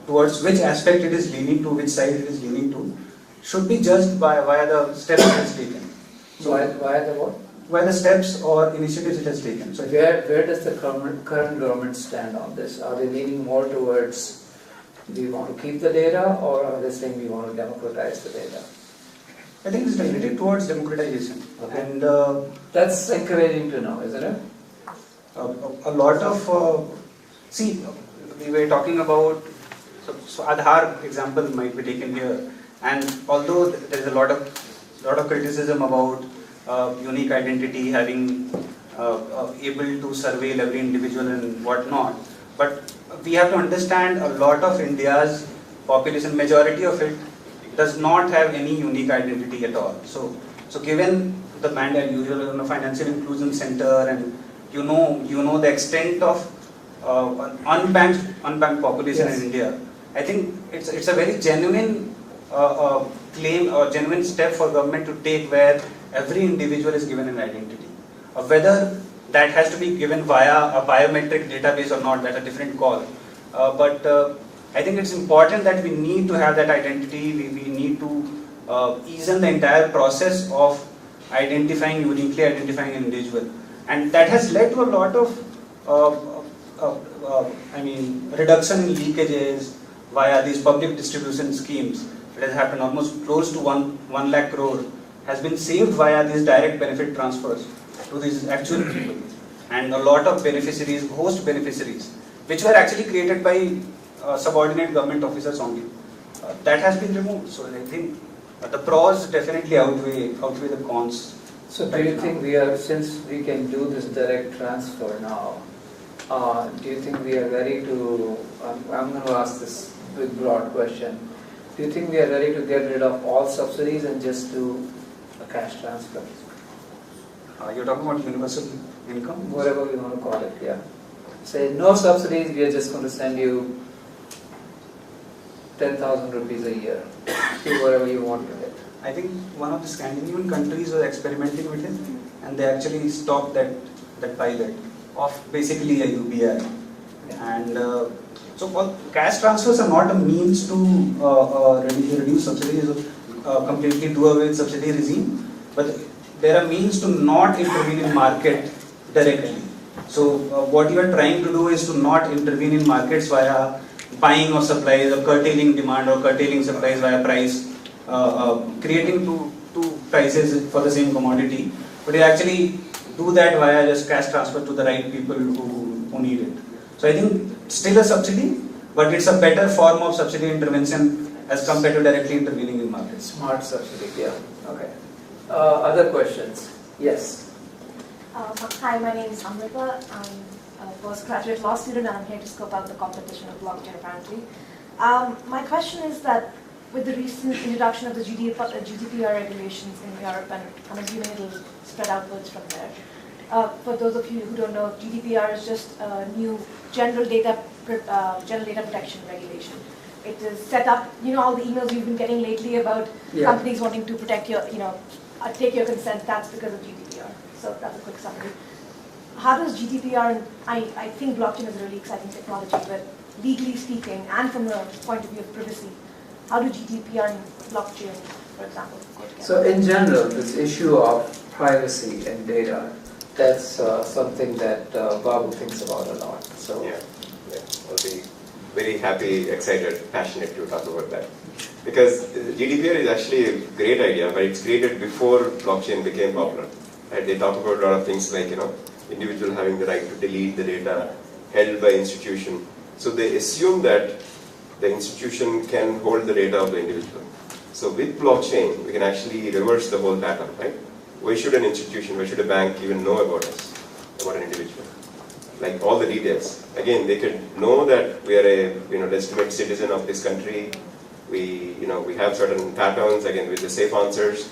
towards which aspect it is leaning to, which side it is leaning to, should be judged via the steps it has taken. So Why the what? Via the steps or initiatives it has taken. So Where does the current government stand on this? Are they leaning more towards, do you want to keep the data, or are they saying we want to democratize the data? I think it's definitely towards democratization. Okay. And That's encouraging to know, isn't it? a lot of see, we were talking about so Aadhaar example might be taken here, and although there is a lot of criticism about unique identity having able to surveil every individual and whatnot, but we have to understand a lot of India's population, majority of it does not have any unique identity at all. So given the mandate, usually in a financial inclusion center, and you know the extent of unbanked population in India, I think it's a very genuine claim or genuine step for government to take, where every individual is given an identity. Whether that has to be given via a biometric database or not, that's a different call. But I think it's important that we need to have that identity. We need to ease in the entire process of uniquely identifying an individual, and that has led to a lot of reduction in leakages via these public distribution schemes. It has happened almost close to 1 lakh crore has been saved via these direct benefit transfers to these actual people, and a lot of beneficiaries, host beneficiaries, which were actually created by subordinate government officers only. That has been removed. So I think the pros definitely outweigh the cons. So do you think since we can do this direct transfer now, do you think we are ready to, I'm going to ask this big broad question, do you think we are ready to get rid of all subsidies and just do a cash transfer? You're talking about universal income? Whatever we want to call it, yeah. Say no subsidies, we are just going to send you 10,000 rupees a year. Do whatever you want with it. I think one of the Scandinavian countries was experimenting with it, and they actually stopped that pilot of basically a UBI. And so cash transfers are not a means to reduce subsidies or completely do away with subsidy regime, but there are means to not intervene in market directly. So what you are trying to do is to not intervene in markets via buying of supplies or curtailing demand or curtailing supplies via price, creating two prices for the same commodity, but you actually do that via just cash transfer to the right people who need it. So I think it's still a subsidy, but it's a better form of subsidy intervention as compared to directly intervening in markets. Smart subsidy, yeah. Okay. Other questions? Yes. Hi, my name is Amrita. I'm a postgraduate law student, and I'm here to scope out the competition of blockchain apparently. My question is that with the recent introduction of the GDPR regulations in Europe, and I'm assuming it will spread outwards from there. For those of you who don't know, GDPR is just a new general data protection regulation. It is set up, all the emails you've been getting lately about companies wanting to protect your, take your consent, that's because of GDPR. So that's a quick summary. How does GDPR, and I think blockchain is a really exciting technology, but legally speaking, and from the point of view of privacy, how do GDPR and blockchain, for example, go together? So in general, this issue of privacy and data, that's something that Babu thinks about a lot. So yeah, I'll be very happy, excited, passionate to talk about that. Because GDPR is actually a great idea, but it's created before blockchain became popular. Right? They talk about a lot of things like, individual having the right to delete the data held by institution. So they assume that the institution can hold the data of the individual. So with blockchain, we can actually reverse the whole pattern, right? Why should an institution, why should a bank even know about us, about an individual? Like all the details. Again, they could know that we are a legitimate citizen of this country. We have certain patterns, again, with the safe answers.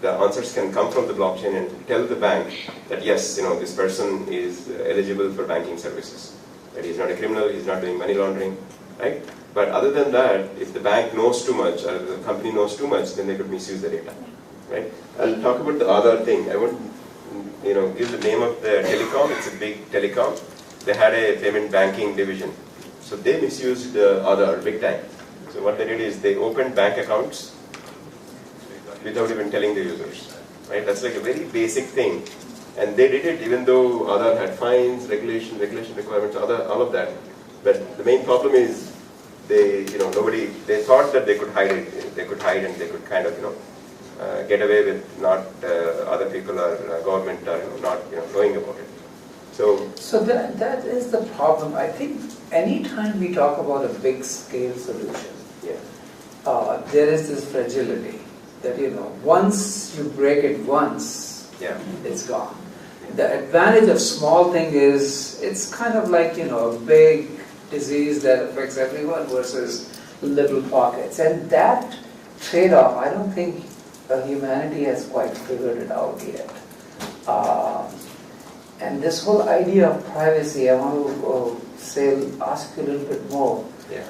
The answers can come from the blockchain and tell the bank that yes, this person is eligible for banking services. That he's not a criminal, he's not doing money laundering, right? But other than that, if the bank knows too much or the company knows too much, then they could misuse the data, right? I'll talk about the other thing. I won't, give the name of the telecom. It's a big telecom. they had a payment banking division. So they misused Aadhaar big time. So what they did is they opened bank accounts without even telling the users. Right? That's like a very basic thing. And they did it even though Aadhaar had fines, regulation requirements, all of that. But the main problem is they thought that they could hide it. They could hide and they could kind of, get away with not other people or government or not knowing about it. So that is the problem. I think anytime we talk about a big scale solution, there is this fragility that once you break it once, it's gone. The advantage of small thing is it's kind of like a big disease that affects everyone versus little pockets, and that trade-off I don't think humanity has quite figured it out yet. And this whole idea of privacy, I want to ask you a little bit more. Yeah.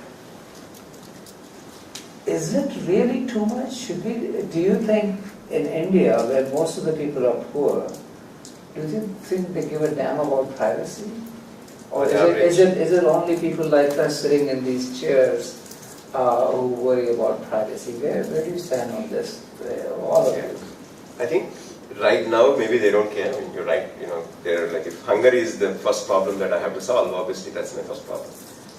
Is it really too much? Do you think in India, where most of the people are poor, do you think they give a damn about privacy? Or is it only people like us sitting in these chairs who worry about privacy? Where do you stand on this? All of you. I think right now maybe they don't care. I mean, you're right. They're like, if hunger is the first problem that I have to solve, obviously that's my first problem.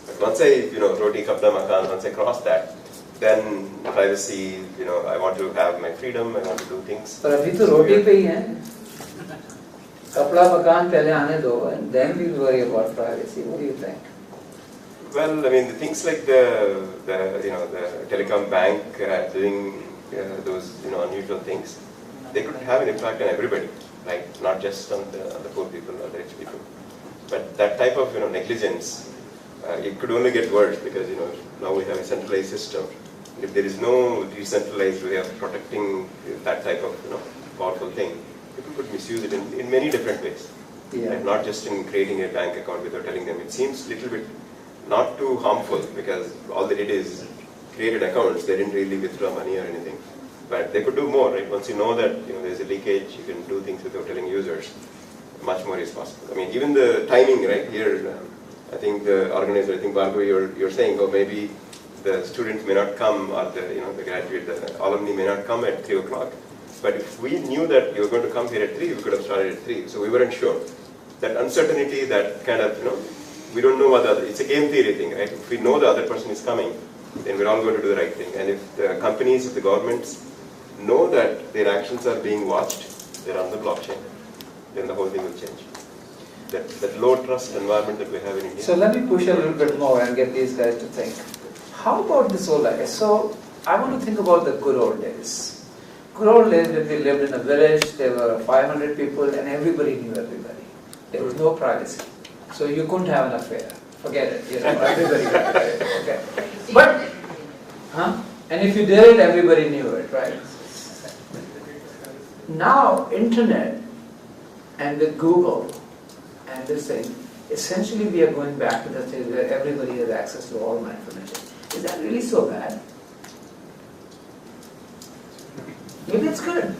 But once I roti kapda makan, once I cross that, then privacy. I want to have my freedom. I want to do things. But abhi to roti pe hi hai. Kapda makan pehle aane do, and then we'll worry about privacy. What do you think? Well, I mean, the things like the telecom bank doing those unusual things, they could have an impact on everybody, right? Not just on the poor people or the rich people. But that type of negligence, it could only get worse because now we have a centralized system. If there is no decentralized way of protecting that type of powerful thing, people could misuse it in many different ways. Yeah. Like not just in creating a bank account without telling them. It seems a little bit not too harmful because all they did is created accounts. They didn't really withdraw money or anything. But they could do more, right? Once you know that there's a leakage, you can do things without telling users. Much more is possible. I mean, even the timing, right? Here, I think the organizer, Babu, you're saying, maybe the students may not come, or the graduate, the alumni may not come at 3 o'clock. But if we knew that you were going to come here at 3, we could have started at 3. So we weren't sure. That uncertainty, that kind of, we don't know what it's a game theory thing, right? If we know the other person is coming, then we're all going to do the right thing. And if the companies, if the governments know that their actions are being watched, they're on the blockchain, then the whole thing will change. That low trust environment that we have in India. So let me push a little bit more and get these guys to think. How about this whole idea? So I want to think about the good old days. Good old days when we lived in a village, there were 500 people and everybody knew everybody. There was no privacy. So you couldn't have an affair. Forget it. Everybody got it. Okay. But, and if you did it, everybody knew it, right? Now, internet and with Google and this thing, essentially we are going back to the thing where everybody has access to all my information. Is that really so bad? Maybe it's good.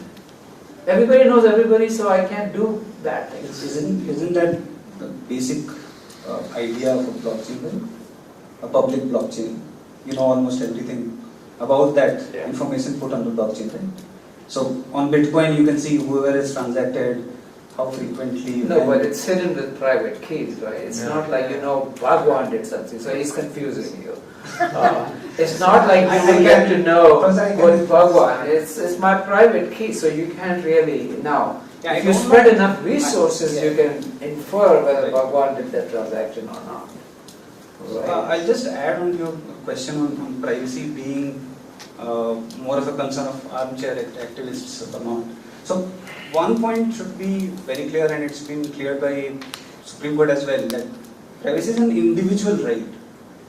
Everybody knows everybody, so I can't do bad things. Isn't that the basic idea of a blockchain, right? A public blockchain? You know almost everything about that information put on the blockchain, right? So on Bitcoin you can see whoever has transacted, how frequently. No, but it's hidden with private keys, right? It's not like Bhagwan did something, so he's confusing you. It's not like you get to know what Bhagwan. It's my private key, so you can't really now. If you spread enough resources, you can infer whether Bhagwan did that transaction or not. Right. I'll just add on to your question on privacy being more of a concern of armchair activists or not. So one point should be very clear, and it's been cleared by Supreme Court as well, that privacy is an individual right.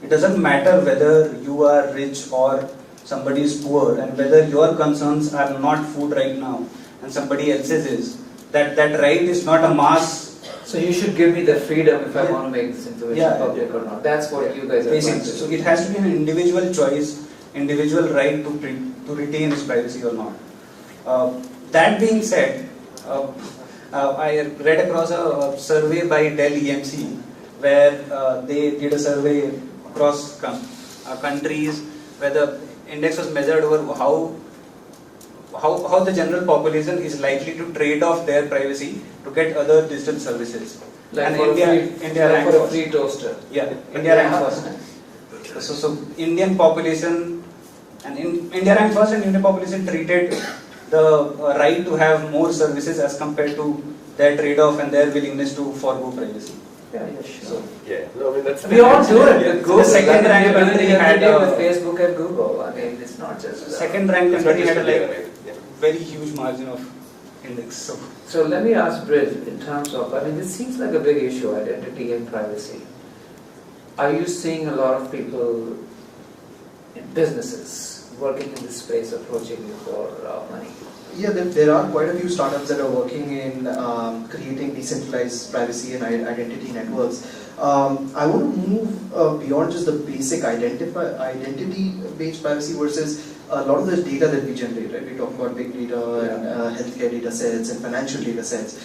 It doesn't matter whether you are rich or somebody is poor, and whether your concerns are not food right now and somebody else's is. That right is not a mass. So you should give me the freedom if I want to make this information public or not. That's what you guys are trying to do. So it has to be an individual choice, individual right to retain his privacy or not. That being said, I read across a survey by Dell EMC where they did a survey across countries where the index was measured over how the general population is likely to trade off their privacy to get other digital services. Like and for India ranked a first. free toaster. Yeah, India ranked first. So Indian population and India ranked first, and Indian population treated the right to have more services as compared to their trade-off and their willingness to forgo privacy. Yeah, sure. So Yeah, no, I mean that's. We all do it with Google. The second Like, rank we're doing country it every had day with Facebook and Google. I mean, it's not just. second rank It's not country just had a India, like right? Yeah. very huge margin of index. So let me ask Bridge in terms of, I mean, this seems like a big issue, identity and privacy. Are you seeing a lot of people in businesses working in this space approaching you for money? Yeah, there are quite a few startups that are working in creating decentralized privacy and identity networks. I want to move beyond just the basic identity-based privacy versus a lot of the data that we generate, right? We talk about big data and healthcare data sets and financial data sets.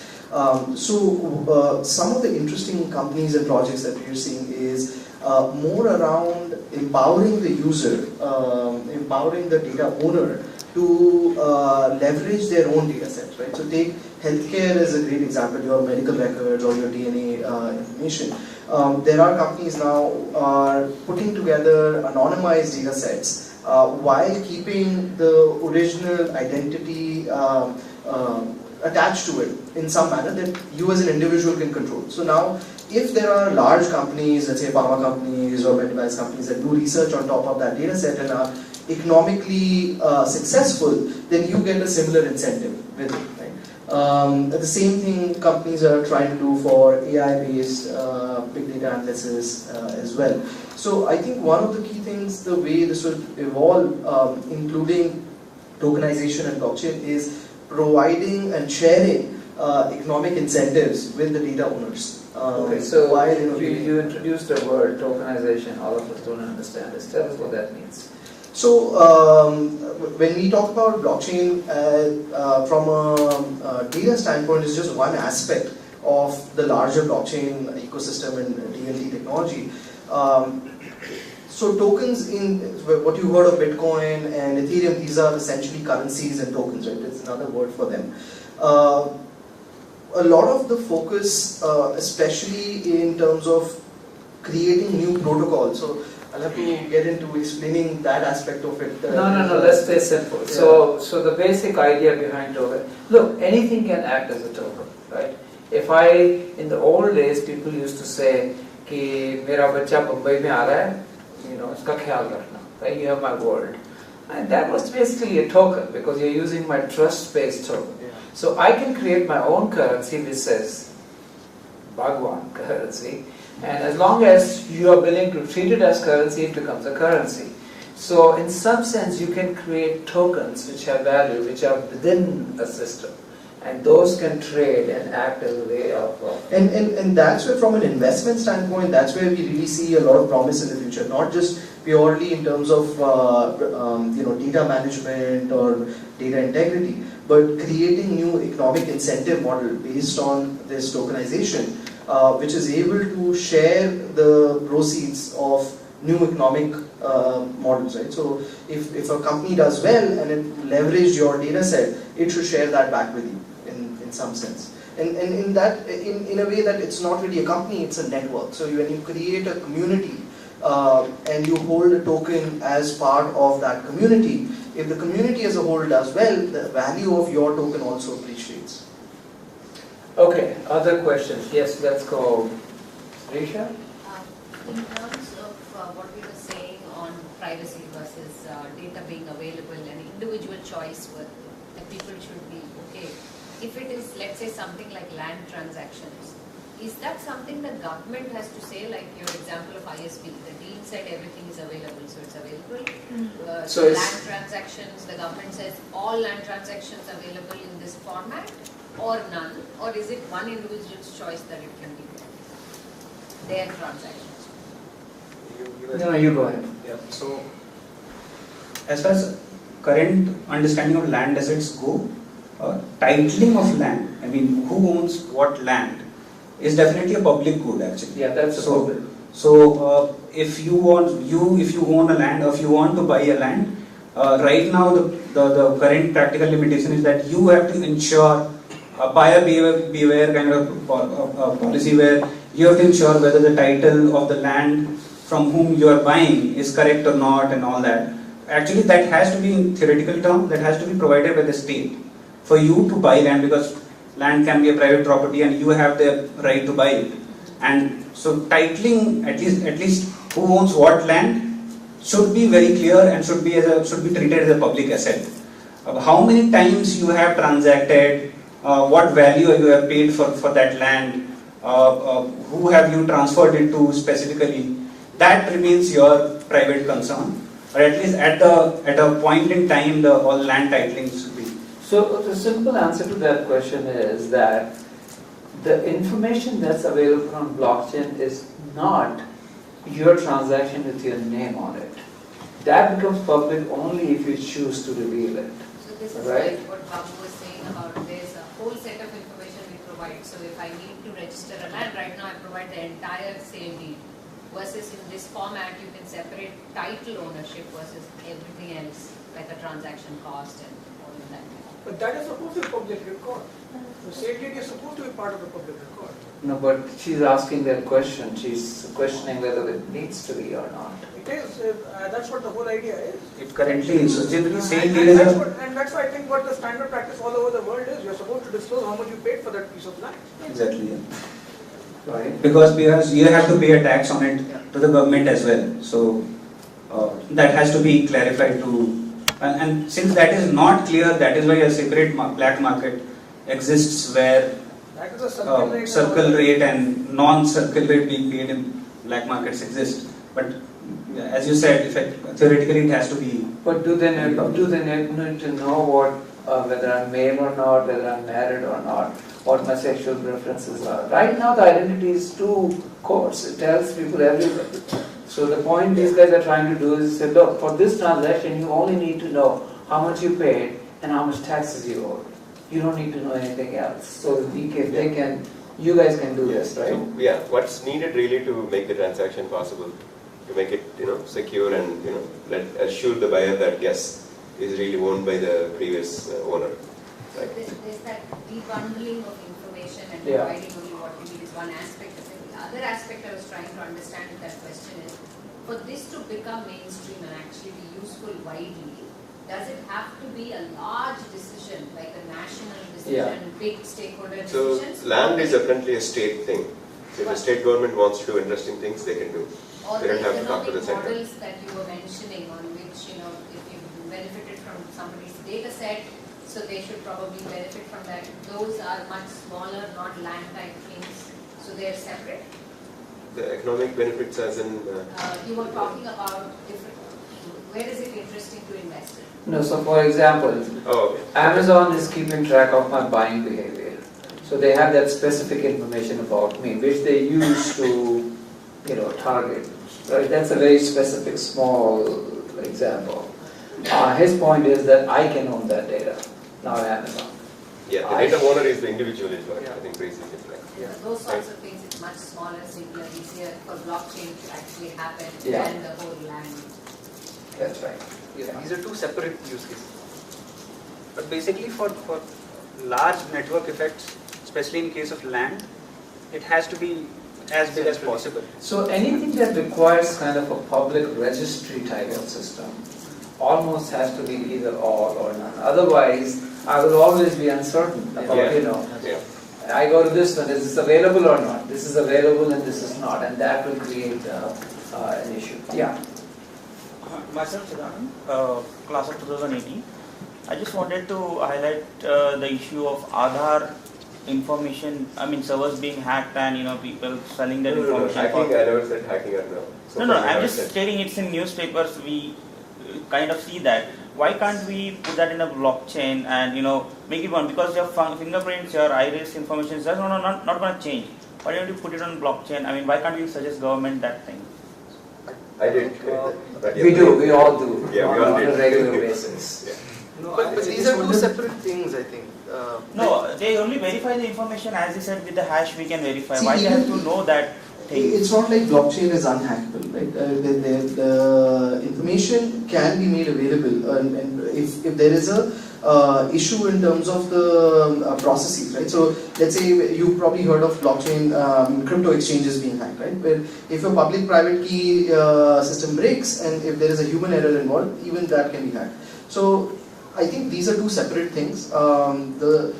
So some of the interesting companies and projects that we're seeing is more around empowering the user, empowering the data owner to leverage their own data sets, right? So take healthcare as a great example, your medical records or your DNA information. There are companies now are putting together anonymized data sets while keeping the original identity attached to it in some manner that you as an individual can control. So now, if there are large companies, let's say pharma companies or med device companies that do research on top of that data set and are economically successful, then you get a similar incentive with it. Right? The same thing companies are trying to do for AI-based big data analysis as well. So I think one of the key things, the way this will evolve, including tokenization and blockchain, is providing and sharing economic incentives with the data owners. Okay, so while you introduced the word tokenization, all of us don't understand this. Tell us what that means. So when we talk about blockchain from a data standpoint, is just one aspect of the larger blockchain ecosystem and DLT technology. So tokens, in what you heard of Bitcoin and Ethereum, these are essentially currencies and tokens, right? It's another word for them. A lot of the focus, especially in terms of creating new protocols. So I'll have to get into explaining that aspect of it. No, let's stay simple. Yeah. So the basic idea behind token, look, anything can act as a token, right? If in the old days, people used to say, कि मेरा बच्चा बम्बई में आ रहा है, इसका ख्याल रखना, right? You have my word. And that was basically a token because you're using my trust-based token. Yeah. So I can create my own currency which says Bhagwan currency, and as long as you are willing to treat it as currency, it becomes a currency. So in some sense, you can create tokens which have value, which are within a system, and those can trade and act as a way of. And that's where, from an investment standpoint, that's where we really see a lot of promise in the future. Not just purely in terms of data management or data integrity, but creating new economic incentive model based on this tokenization, which is able to share the proceeds of new economic models, right? So if a company does well and it leveraged your data set, it should share that back with you in some sense. And in a way that it's not really a company, it's a network. So when you create a community and you hold a token as part of that community, if the community as a whole does well, the value of your token also appreciates. Okay, other questions? Yes, let's go. Risha? In terms of what we were saying on privacy versus data being available and individual choice that people should be okay. If it is, let's say, something like land transactions, is that something the government has to say, like your example of ISB, the dean said everything is available, so it's available. So it's land transactions, the government says all land transactions available in this format or none, or is it one individual's choice that it can be their transactions? No, you go ahead. Yeah. So as far as current understanding of land assets go, titling of land, I mean, who owns what land, is definitely a public good actually. Yeah, that's a So- problem. So if you own a land, or if you want to buy a land, right now the current practical limitation is that you have to ensure a buyer beware kind of policy where you have to ensure whether the title of the land from whom you are buying is correct or not and all that. Actually, that has to be in theoretical term, that has to be provided by the state for you to buy land, because land can be a private property and you have the right to buy it. And so titling, at least who owns what land, should be very clear and should be treated as a public asset. How many times you have transacted, what value you have paid for that land, who have you transferred it to specifically, that remains your private concern. Or at least at a point in time, all land titling should be. So the simple answer to that question is that the information that's available on blockchain is not your transaction with your name on it. That becomes public only if you choose to reveal it. So this is Right. like what Babu was saying about there's a whole set of information we provide. So if I need to register a land, right now I provide the entire sale deed. Versus in this format, you can separate title ownership versus everything else, like a transaction cost and all of that. But that is supposed to be public record. The sale deed is supposed to be part of the public record. No, but she's asking that question. She's questioning whether it needs to be or not. It is, that's what the whole idea is. It currently is. So generally, sale And deed is that's why I think what the standard practice all over the world is, you're supposed to disclose how much you paid for that piece of land. exactly. Yeah. Right? Because you have to pay a tax on it to the government as well. So that has to be clarified to. And since that is not clear, that is why a separate black market exists where That is a circle rate. circle rate and non-circle rate being paid in black markets exist. But as you said, theoretically it has to be. But do they need to know whether I'm male or not, whether I'm married or not, what my sexual preferences are? Right now the identity is too coarse. It tells people everything. So the point these guys are trying to do is say, look, for this transaction you only need to know how much you paid and how much taxes you owed. You don't need to know anything else. So you guys can do this, right? So, yeah, what's needed really to make the transaction possible, to make it secure and assure the buyer that yes, is really owned by the previous owner. So there's that debundling of information and Yeah. providing only what you need is one aspect of it. The other aspect I was trying to understand with that question is, for this to become mainstream and actually be useful widely, does it have to be a large decision, like a national decision, big stakeholder So decisions? land is apparently a state thing. So if the state government wants to do interesting things, they can do. All They the don't have to talk to the economic center. models that you were mentioning on which, if you benefited from somebody's data set, so they should probably benefit from that. Those are much smaller, not land type things, so they are separate. The economic benefits as in... You were talking about different, where is it interesting to invest in? No, so for example, Oh, okay. Amazon is keeping track of my buying behavior. So they have that specific information about me, which they use to, target. Right? That's a very specific, small example. His point is that I can own that data, not Amazon. Yeah, the data owner is the individual is what I think basically is like. Those sorts of things, it's much smaller, simpler, easier for blockchain to actually happen Yeah. than the whole land. That's right. Yeah, these are two separate use cases. But basically for large network effects, especially in case of land, it has to be as big as possible. So anything that requires kind of a public registry type of system almost has to be either all or none. Otherwise, I will always be uncertain about, Yeah. I go to this one, is this available or not? This is available and this is not, and that will create an issue. Yeah. Myself, Siddharth, class of 2018. I just wanted to highlight the issue of Aadhaar information. Servers being hacked and people selling that information. Hacking, I never said hacking or no. So No, far we I'm never just said. stating it's in newspapers. We kind of see that. Why can't we put that in a blockchain and make it one? Because your fingerprints, your iris information is just not going to change. Why don't you put it on blockchain? Why can't we suggest government that thing? I did. But yeah, We do, we all do, Yeah, we all on did. a regular basis. Yeah. But these are two separate things, I think. No, they only verify the information as you said with the hash we can verify. See, Why they have even- to know that thing? It's not like blockchain is unhackable, right? The information can be made available, and if there is a issue in terms of the processes, right? So let's say you probably heard of blockchain crypto exchanges being hacked, right? Where if a public-private key system breaks and if there is a human error involved, even that can be hacked. So I think these are two separate things. The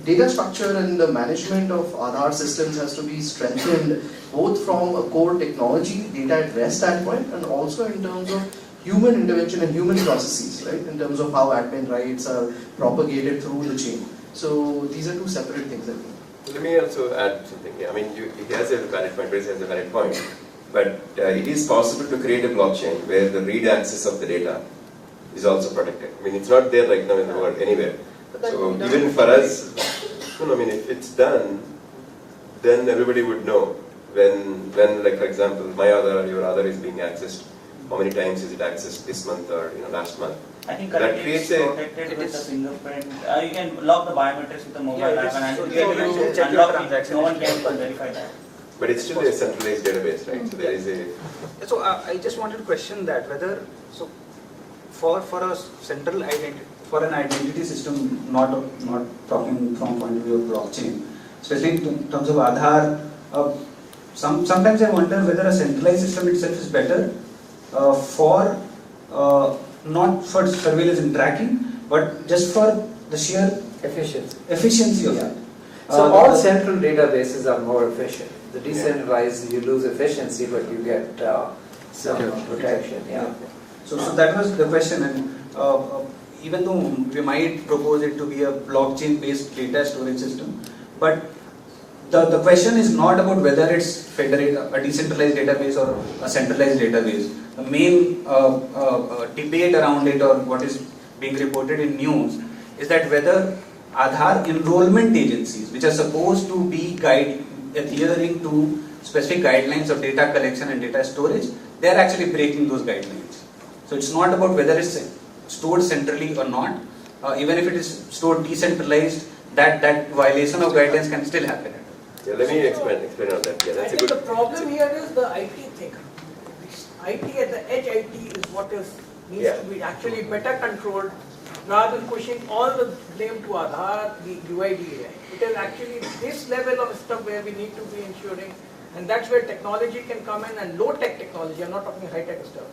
data structure and the management of Aadhaar systems has to be strengthened both from a core technology, data at rest standpoint, and also in terms of human intervention and human processes, right? In terms of how admin rights are propagated through the chain. So these are two separate things, I think. Let me also add something. Yeah, I mean, he has a valid point, Chris has a valid point. But it is possible to create a blockchain where the read access of the data is also protected. I mean, it's not there right now in the world anywhere. So even for us, I mean, if it's done, then everybody would know when like for example, my Aadhaar or your Aadhaar is being accessed. How many times is it accessed this month or last month? I think that currently creates it's a protected with the fingerprint. You can lock the biometrics with the mobile app and so you you can check your unlock it. transaction No one can history. verify that. But it's still a centralized database, right? So there is a. So I just wanted to question that whether so for a central identity, for an identity system, not talking from point of view of blockchain, especially in terms of Aadhaar, sometimes I wonder whether a centralized system itself is better for not for surveillance and tracking, but just for the sheer efficiency of it. So all central databases are more efficient. The decentralized, you lose efficiency, but you get some protection. Yeah. So that was the question, and even though we might propose it to be a blockchain-based data storage system, but the question is not about whether it's a decentralized database or a centralized database. The main debate around it, or what is being reported in news, is that whether Aadhaar enrollment agencies, which are supposed to be adhering to specific guidelines of data collection and data storage, they are actually breaking those guidelines. So it's not about whether it's stored centrally or not. Even if it is stored decentralized, that violation of guidelines can still happen. Yeah, let me explain on that. Yeah, I that's a think good. the problem here is the IT thing. IT at the edge IT is what needs to be actually better controlled, rather than pushing all the blame to Aadhaar, the UIDAI. It is actually this level of stuff where we need to be ensuring, and that's where technology can come in, and low-tech technology, I'm not talking high-tech stuff.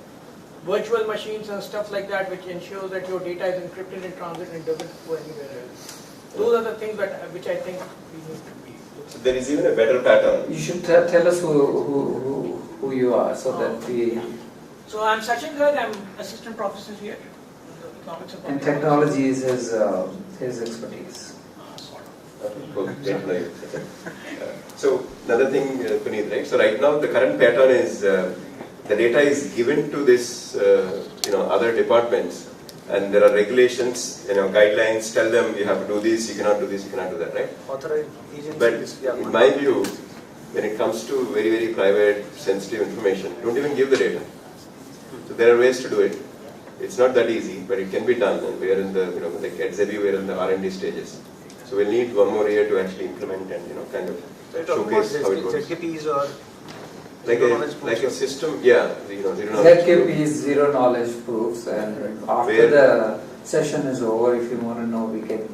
Virtual machines and stuff like that, which ensures that your data is encrypted in transit and doesn't go anywhere else. Those are the things which I think we need to be. So there is even a better pattern. You should tell us who you are, so that we. So I'm Sachin Garg, I'm assistant professor here. Economics And technology is his expertise. So another thing, Puneet, right? So right now the current pattern is the data is given to this, other departments, and there are regulations, guidelines. Tell them you have to do this, you cannot do this, you cannot do that, right? Authorized agencies. But in my view, when it comes to very, very private, sensitive information, don't even give the data. So there are ways to do it. It's not that easy, but it can be done. And we are in the, like at Zebi, we are in the R&D stages. So we'll need one more year to actually implement and, kind of showcase how it works. ZKPs or Like a system, zero knowledge. ZKP is zero knowledge proofs, and after the session is over, if you want to know, we can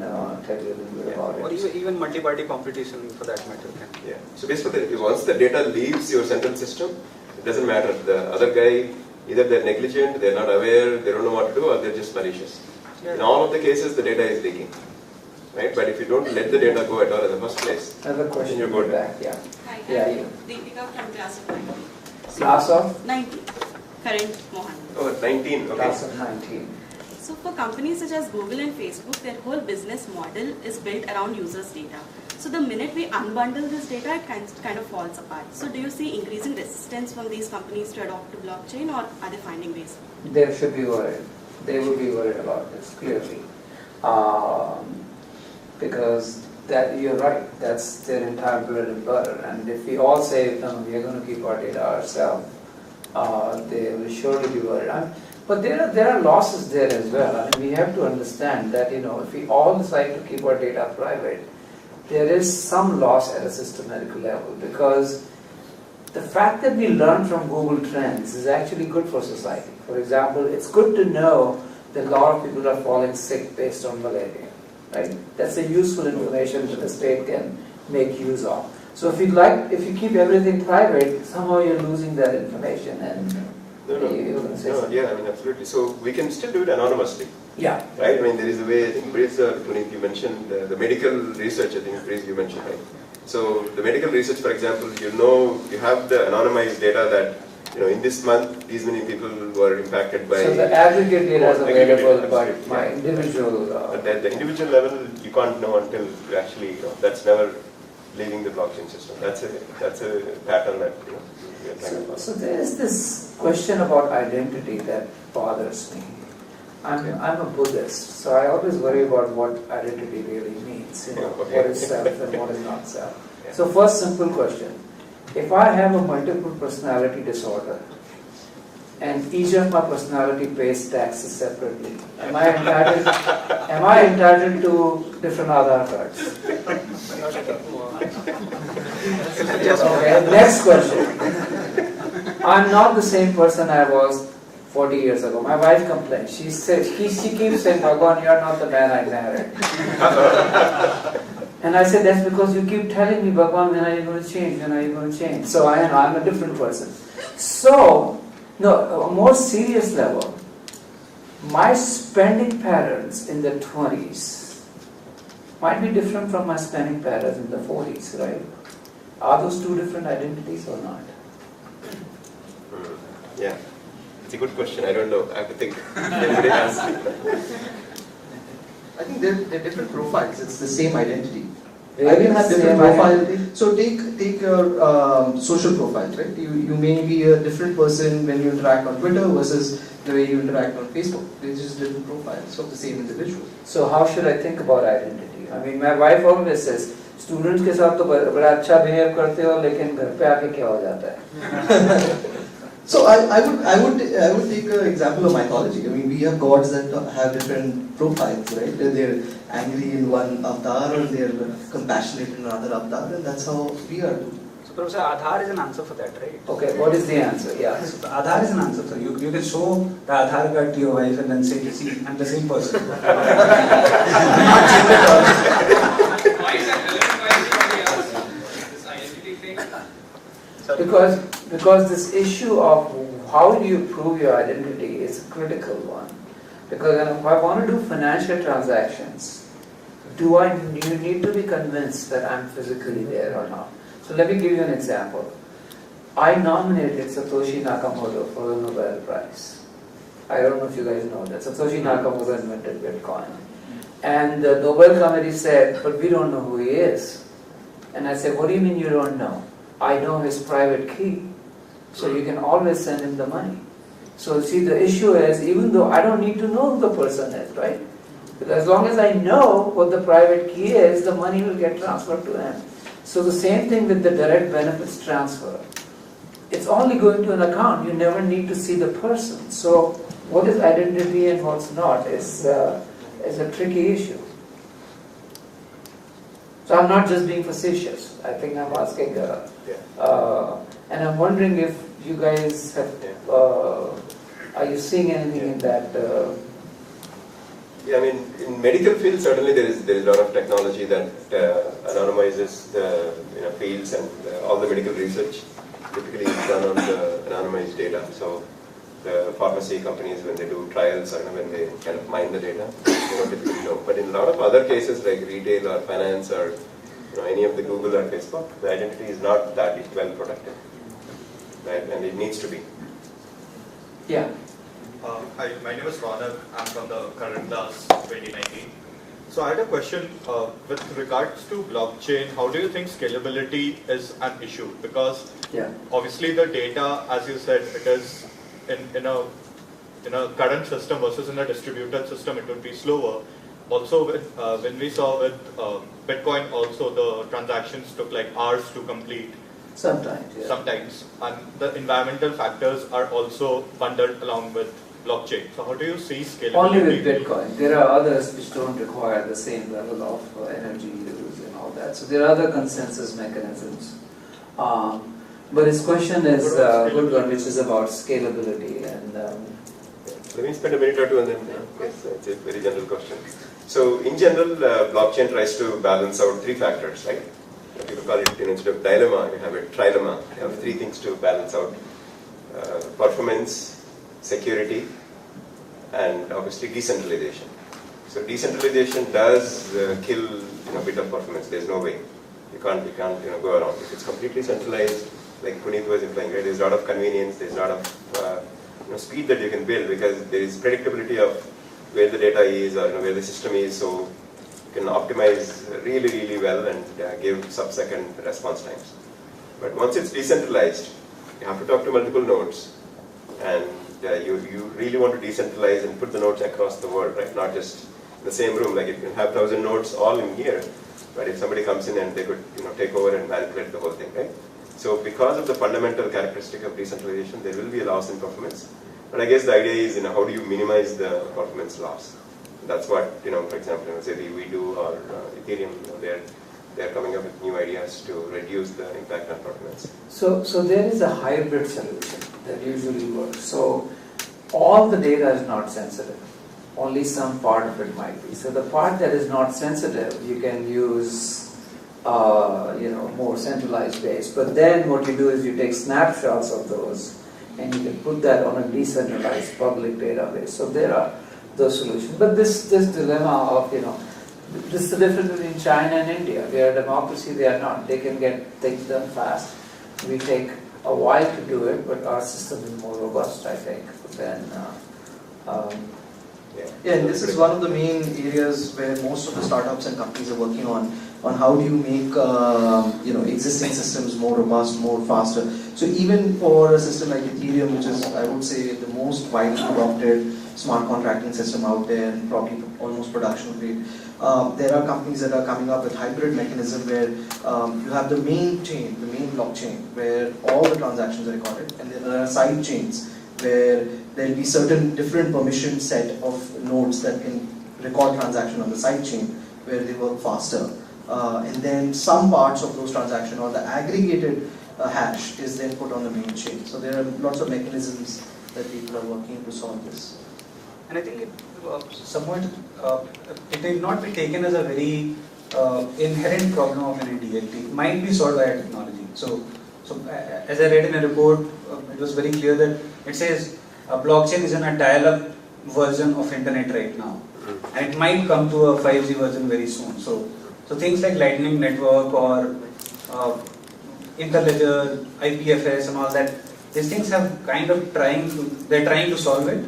tell you a little bit about or it. even multi-party competition for that matter. Yeah. So basically, once the data leaves your central system, it doesn't matter. The other guy, either they're negligent, they're not aware, they don't know what to do, or they're just malicious. In all of the cases, the data is leaking. Right? But if you don't let the data go at all in the first place, Another question you're good. back, yeah. Hi, Yeah, I'm you. Deepika from class of 19. Class of? 19. Current Mohali. Oh, 19, okay. Class of 19. So for companies such as Google and Facebook, their whole business model is built around users' data. So the minute we unbundle this data, it kind of falls apart. So do you see increasing resistance from these companies to adopt to blockchain, or are they finding ways? They should be worried. They would be worried about this, clearly. Because that, you're right, that's their entire bread and butter. And if we all say, no, we are going to keep our data ourselves, they will surely be worried. But there are losses there as well. I mean, we have to understand that, you know, if we all decide to keep our data private, there is some loss at a systematic level, because the fact that we learn from Google Trends is actually good for society. For example, it's good to know that a lot of people are falling sick based on malaria, right? That's a useful information that the state can make use of. So if you keep everything private, somehow you're losing that information. And yeah, I mean, absolutely. So we can still do it anonymously. Yeah. Right? I mean, there is a way, I think, Briz or Puneet, you mentioned the medical research, I think, Briz, you mentioned, right? So the medical research, for example, you have the anonymized data that, you know, in this month, these many people were impacted by... So the aggregate data is available, but my individual... But at the individual level, you can't know until you actually, you know, that's never leaving the blockchain system. That's a pattern that, you know, we are trying to follow. So there is this question about identity that bothers me. I'm a Buddhist, so I always worry about what identity really means. You know, what is self and what is not self. Yeah. So first simple question. If I have a multiple personality disorder and each of my personality pays taxes separately, am I entitled to different Aadhaar cards? Okay, next question. I'm not the same person I was 40 years ago. My wife complains. She keeps saying, Bhagwan, you're not the man I married. And I said, that's because you keep telling me, Bhagwan, when are you going to change? When are you going to change? So I'm a different person. So, no, a more serious level, my spending patterns in the 20s might be different from my spending patterns in the 40s, right? Are those two different identities or not? Yeah. It's a good question. I don't know. I have to think. Everybody has. I think they're different profiles. It's the same identity. Really? I can have different Same profiles. So take your social profile, right? You may be a different person when you interact on Twitter versus the way you interact on Facebook. They're just different profiles of the same individual. So how should I think about identity? I mean, my wife always says, students के साथ तो बड़ा अच्छा behave करते हो, लेकिन घर पे आके क्या हो जाता है? So I would take an example of mythology. I mean, we have gods that have different profiles, right? They're angry in one avatar, or they're compassionate in another avatar, and that's how we are too. So, Professor, Aadhaar is an answer for that, right? Okay, what is the answer? Yeah. So the Aadhaar is an answer. So you can show the Aadhaar card to your wife and then say, see, I'm the same person. I'm not changed at all. Why is that relevant? This identity thing? Because this issue of how do you prove your identity is a critical one. Because if I want to do financial transactions, do you need to be convinced that I'm physically there or not? So let me give you an example. I nominated Satoshi Nakamoto for the Nobel Prize. I don't know if you guys know that. Satoshi Nakamoto invented Bitcoin. And the Nobel Committee said, but we don't know who he is. And I said, what do you mean you don't know? I know his private key. So you can always send him the money. So see, the issue is, even though I don't need to know who the person is, right? Because as long as I know what the private key is, the money will get transferred to him. So the same thing with the direct benefits transfer. It's only going to an account. You never need to see the person. So what is identity and what's not is a tricky issue. So I'm not just being facetious. I think I'm asking, and I'm wondering if you guys have, are you seeing anything in that? Yeah, I mean, in medical field, certainly there is a lot of technology that anonymizes the fields, and all the medical research typically is done on the anonymized data. So the pharmacy companies, when they do trials or when they kind of mine the data, they don't typically know. But in a lot of other cases like retail or finance or any of the Google or Facebook, the identity is not that well protected, right? And it needs to be. Yeah. Hi, my name is Ronak. I'm from the current class 2019. So I had a question with regards to blockchain. How do you think scalability is an issue? Because obviously the data, as you said, it is in a current system versus in a distributed system, it would be slower. Also, when we saw with Bitcoin, also the transactions took like hours to complete. Sometimes, yeah. Sometimes, and the environmental factors are also bundled along with blockchain. So how do you see scalability? Only with Bitcoin. There are others which don't require the same level of energy use and all that. So there are other consensus mechanisms. But his question is a good one, which is about scalability. And let me spend a minute or two and then yes, it's a very general question. So in general, blockchain tries to balance out three factors, right? People call it, instead of dilemma, you have a trilemma. You have three things to balance out: performance, security, and obviously decentralization. So decentralization does kill a bit of performance. There's no way. You can't go around. If it's completely centralized, like Puneet was implying, right? There's a lot of convenience. There's a lot of speed that you can build because there is predictability of where the data is or where the system is. So you can optimize really, really well and give sub-second response times. But once it's decentralized, you have to talk to multiple nodes, and you really want to decentralize and put the nodes across the world, right? Not just in the same room. Like you can have 1,000 nodes all in here, but if somebody comes in and they could take over and manipulate the whole thing, right? So because of the fundamental characteristic of decentralization, there will be a loss in performance. But I guess the idea is, how do you minimize the performance loss? That's what, for example, Zebi, we do, or Ethereum, they're coming up with new ideas to reduce the impact on performance. so there is a hybrid solution that usually works. So all the data is not sensitive. Only some part of it might be. So the part that is not sensitive, you can use more centralized base. But then what you do is you take snapshots of those and you can put that on a decentralized public database. So there are those solutions. But this dilemma of, this is the difference between China and India. We are a democracy, they are not. They can get things done fast. We take a while to do it, but our system is more robust, I think, than... and this is one of the main areas where most of the startups and companies are working on how do you make existing systems more robust, more faster. So even for a system like Ethereum, which is, I would say, the most widely adopted smart contracting system out there and probably almost production grade, there are companies that are coming up with hybrid mechanism where you have the main chain, the main blockchain, where all the transactions are recorded, and then there are side chains where there will be certain different permission set of nodes that can record transaction on the side chain where they work faster. And then some parts of those transactions or the aggregated hash is then put on the main chain. So there are lots of mechanisms that people are working to solve this. And I think it will not be taken as a very inherent problem of an DLT. It might be solved by a technology. So as I read in a report, it was very clear that it says blockchain is in a dial-up version of internet right now, and it might come to a 5G version very soon. So things like Lightning Network or Interledger, IPFS, and all that, these things have they're trying to solve it,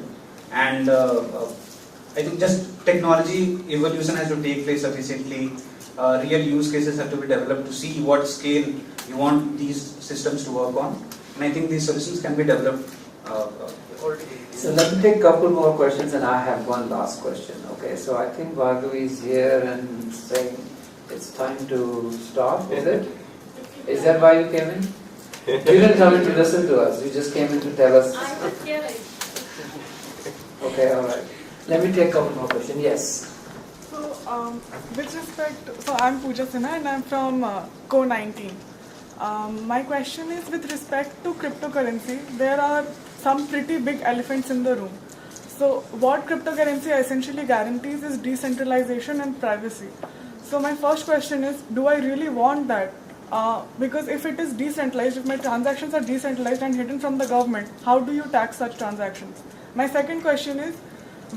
and I think just technology evolution has to take place sufficiently. Real use cases have to be developed to see what scale you want these systems to work on, and I think these solutions can be developed already. So let me take a couple more questions, and I have one last question. Okay, so I think Babu is here and saying it's time to stop, is it? Is that why you came in? You didn't come in to listen to us, you just came in to tell us. I was hearing. Okay, alright. Let me take a couple more questions. Yes. So, with respect, so I'm Pooja Sinha and I'm from Co19. My question is with respect to cryptocurrency, there are some pretty big elephants in the room. So what cryptocurrency essentially guarantees is decentralization and privacy. So my first question is, do I really want that? Because if it is decentralized, if my transactions are decentralized and hidden from the government, how do you tax such transactions? My second question is,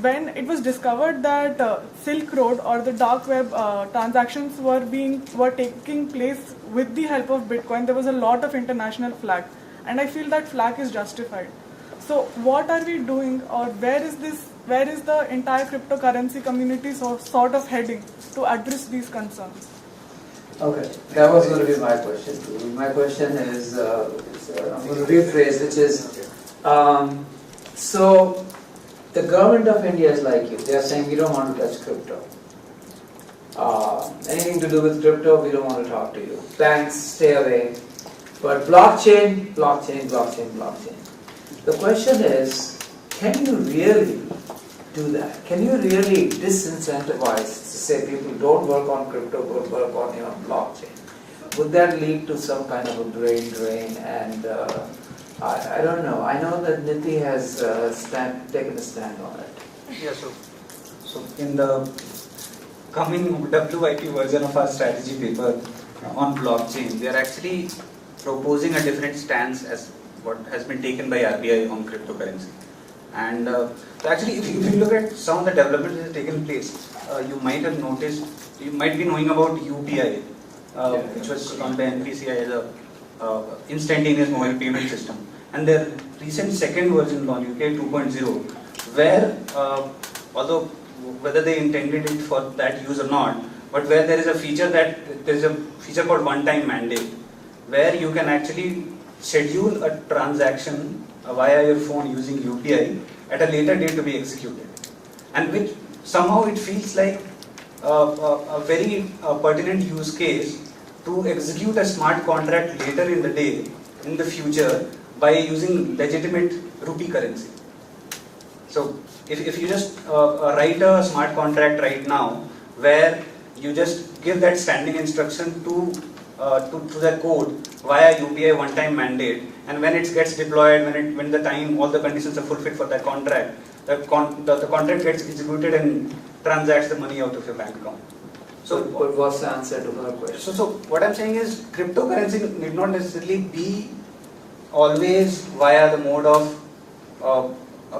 when it was discovered that Silk Road or the dark web transactions were taking place with the help of Bitcoin, there was a lot of international flag, and I feel that flag is justified. So what are we doing, or where is the entire cryptocurrency community sort of heading to address these concerns? Okay, that was going to be my question too. My question is, I'm going to rephrase, which is, so the government of India is like you. They are saying we don't want to touch crypto. Anything to do with crypto, we don't want to talk to you. Banks, stay away. But blockchain. The question is, can you really do that? Can you really disincentivize, say people don't work on crypto, but work on your blockchain? Would that lead to some kind of a brain drain? And I don't know. I know that Niti has taken a stand on it. Yeah, so in the coming WIP version of our strategy paper on blockchain, we are actually proposing a different stance as what has been taken by RBI on cryptocurrency. And so actually, if you look at some of the developments that have taken place, you might have noticed, you might be knowing about UPI, which was on the NPCI as a instantaneous mobile payment system. And their recent second version on UPI 2.0, where although whether they intended it for that use or not, but where there is a feature called one-time mandate, where you can actually schedule a transaction via your phone using UPI at a later date to be executed, and which somehow it feels like a very pertinent use case to execute a smart contract later in the day, in the future, by using legitimate rupee currency. So if you just write a smart contract right now, where you just give that standing instruction to the code via UPI one-time mandate, and when it gets deployed, when the time all the conditions are fulfilled for that contract, the contract gets executed and transacts the money out of your bank account. So what was the answer to her question? So what I'm saying is cryptocurrency need not necessarily be always via the mode of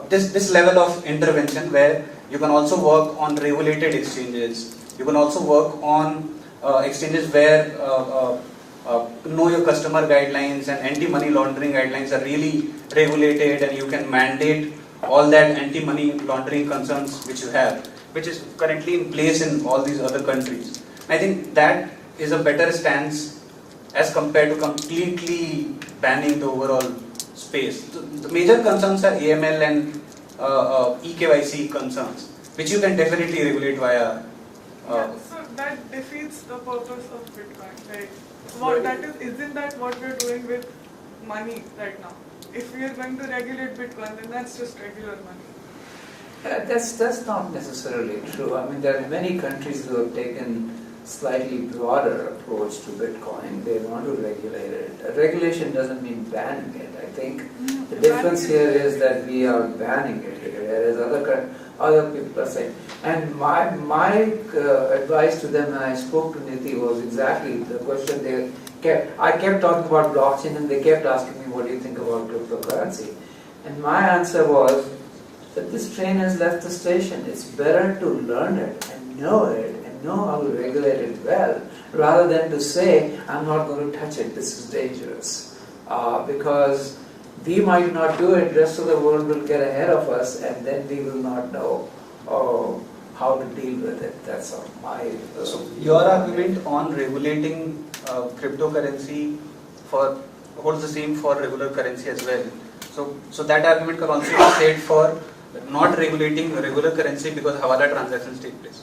this level of intervention, where you can also work on regulated exchanges. You can also work on exchanges where know your customer guidelines and anti-money laundering guidelines are really regulated, and you can mandate all that anti-money laundering concerns which you have, which is currently in place in all these other countries. I think that is a better stance as compared to completely banning the overall space. The major concerns are AML and eKYC concerns, which you can definitely regulate via. So that defeats the purpose of Bitcoin, right? What that isn't that what we're doing with money right now? If we are going to regulate Bitcoin, then that's just regular money. That's not necessarily true. I mean, there are many countries who have taken slightly broader approach to Bitcoin. They want to regulate it. Regulation doesn't mean banning it. I think the difference here is that we are banning it here, whereas other people are saying. And my advice to them when I spoke to Niti was exactly the question I kept talking about blockchain, and they kept asking me, what do you think about cryptocurrency? And my answer was that this train has left the station. It's better to learn it and know how to regulate it well, rather than to say, I'm not going to touch it, this is dangerous. Because we might not do it, the rest of the world will get ahead of us, and then we will not know how to deal with it. That's all my... So your argument on regulating cryptocurrency holds the same for regular currency as well. So that argument can also be said for not regulating regular currency, because Hawala transactions take place.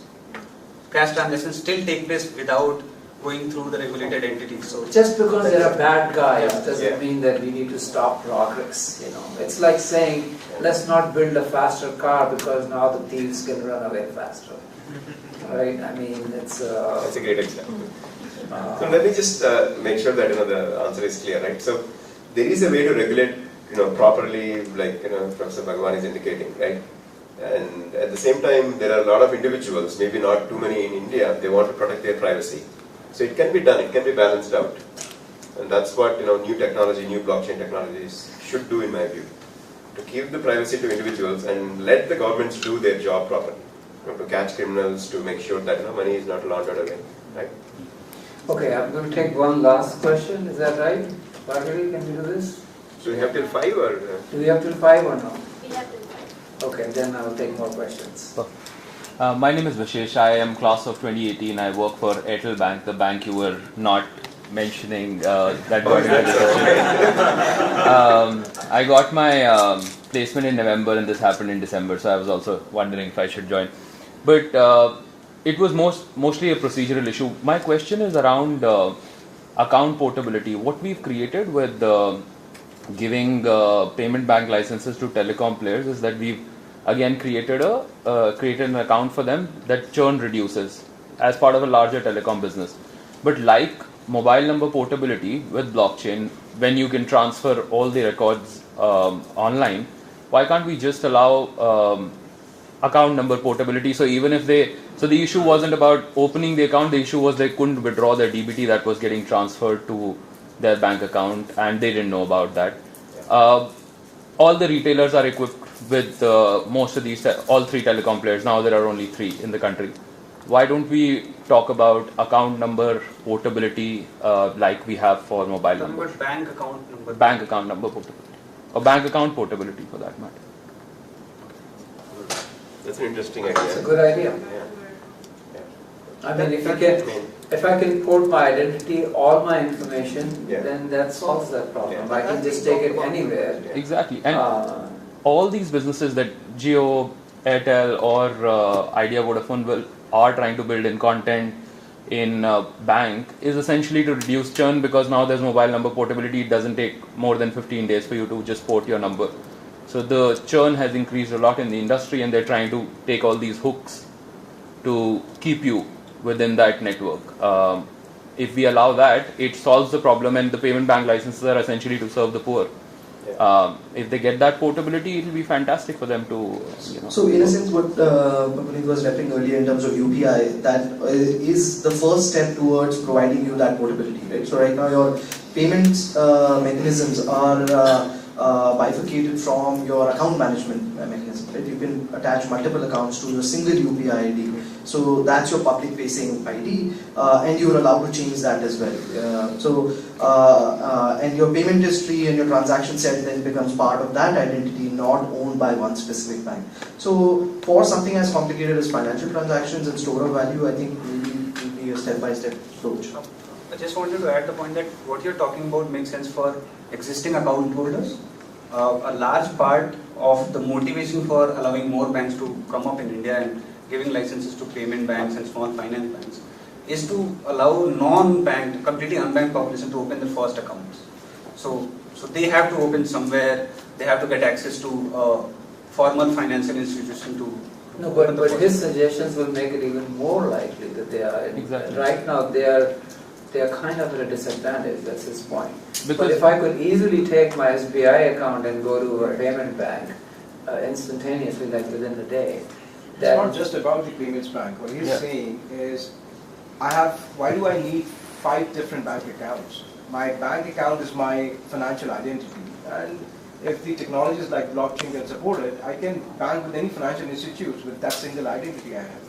Cash transactions still take place without going through the regulated entities. So just because there are bad guys doesn't mean that we need to stop progress. It's like saying, let's not build a faster car because now the thieves can run away faster. Right? I mean, it's that's a great example. So let me just make sure that the answer is clear, right? So there is a way to regulate, properly, like Professor Bhagwan is indicating, right? And at the same time, there are a lot of individuals, maybe not too many in India, they want to protect their privacy. So it can be done, it can be balanced out. And that's what new technology, new blockchain technologies should do, in my view. To give the privacy to individuals and let the governments do their job properly. To catch criminals, to make sure that money is not laundered away. Right? Okay, I'm going to take one last question. Is that right? Bhargavi, can we do this? So we have till 5 or? Do we have till 5 or no? We have till 5. Okay, then I'll take more questions. My name is Vishesh. I am class of 2018. I work for Airtel Bank, the bank you were not mentioning that got into discussion. I got my placement in November, and this happened in December, so I was also wondering if I should join. But it was mostly a procedural issue. My question is around account portability. What we've created with giving payment bank licenses to telecom players is that we've again created an account for them that churn reduces as part of a larger telecom business. But like mobile number portability with blockchain, when you can transfer all the records online, why can't we just allow account number portability? So even if the issue wasn't about opening the account, the issue was they couldn't withdraw their DBT that was getting transferred to their bank account, and they didn't know about that. All the retailers are equipped with most of these, all three telecom players. Now there are only 3 in the country. Why don't we talk about account number portability like we have for mobile numbers? Bank account number. Bank account number portability. Or bank account portability for that matter. That's an interesting idea. It's a good idea. I mean, if I can port my identity, all my information, then that solves that problem. I can just take it anywhere. Exactly. And all these businesses that Jio, Airtel or Idea Vodafone are trying to build in content, in bank, is essentially to reduce churn, because now there's mobile number portability. It doesn't take more than 15 days for you to just port your number. So the churn has increased a lot in the industry, and they're trying to take all these hooks to keep you within that network. If we allow that, it solves the problem, and the payment bank licenses are essentially to serve the poor. If they get that portability, it will be fantastic for them to. So in a sense, what Puneet was referring earlier in terms of UPI, that is the first step towards providing you that portability, right? So right now your payments mechanisms are bifurcated from your account management mechanism, right? You can attach multiple accounts to your single UPI ID. So that's your public facing ID, and you're allowed to change that as well. And your payment history and your transaction set then becomes part of that identity, not owned by one specific bank. So for something as complicated as financial transactions and store of value, I think will be a step-by-step approach. I just wanted to add the point that what you're talking about makes sense for existing account holders. A large part of the motivation for allowing more banks to come up in India and giving licenses to payment banks and small finance banks is to allow non-banked, completely unbanked population to open their first accounts. So they have to open somewhere, they have to get access to a formal financial institution to. No, but his suggestions will make it even more likely that they are. Exactly. Right now they are kind of at a disadvantage. That's his point. Because but if I could easily take my SBI account and go to a payment bank instantaneously, like within the day. It's not just about the payments bank. What he's saying is, why do I need 5 different bank accounts? My bank account is my financial identity. And if the technologies like blockchain can support it, I can bank with any financial institutes with that single identity I have.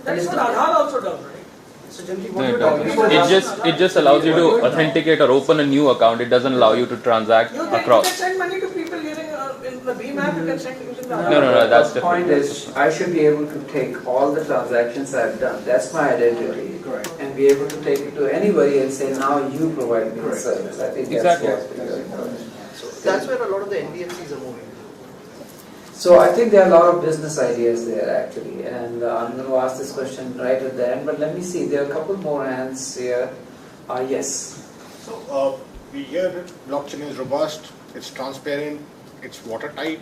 That's what Aadhaar also does, right? So generally what you're talking about it just allows you to authenticate or open a new account. It doesn't allow you to transact across. You can send money to people using in the BHIM app. You can send using the Aadhaar. No, that's the point is, I should be able to take all the transactions I've done. That's my identity. Correct. And be able to take it to anybody and say, now you provide me the service. I think that's what we are. So that's where a lot of the NBFCs are moving. So I think there are a lot of business ideas there actually, and I'm going to ask this question right at the end, but let me see, there are a couple more hands here. Yes. So we hear that blockchain is robust, it's transparent, it's watertight.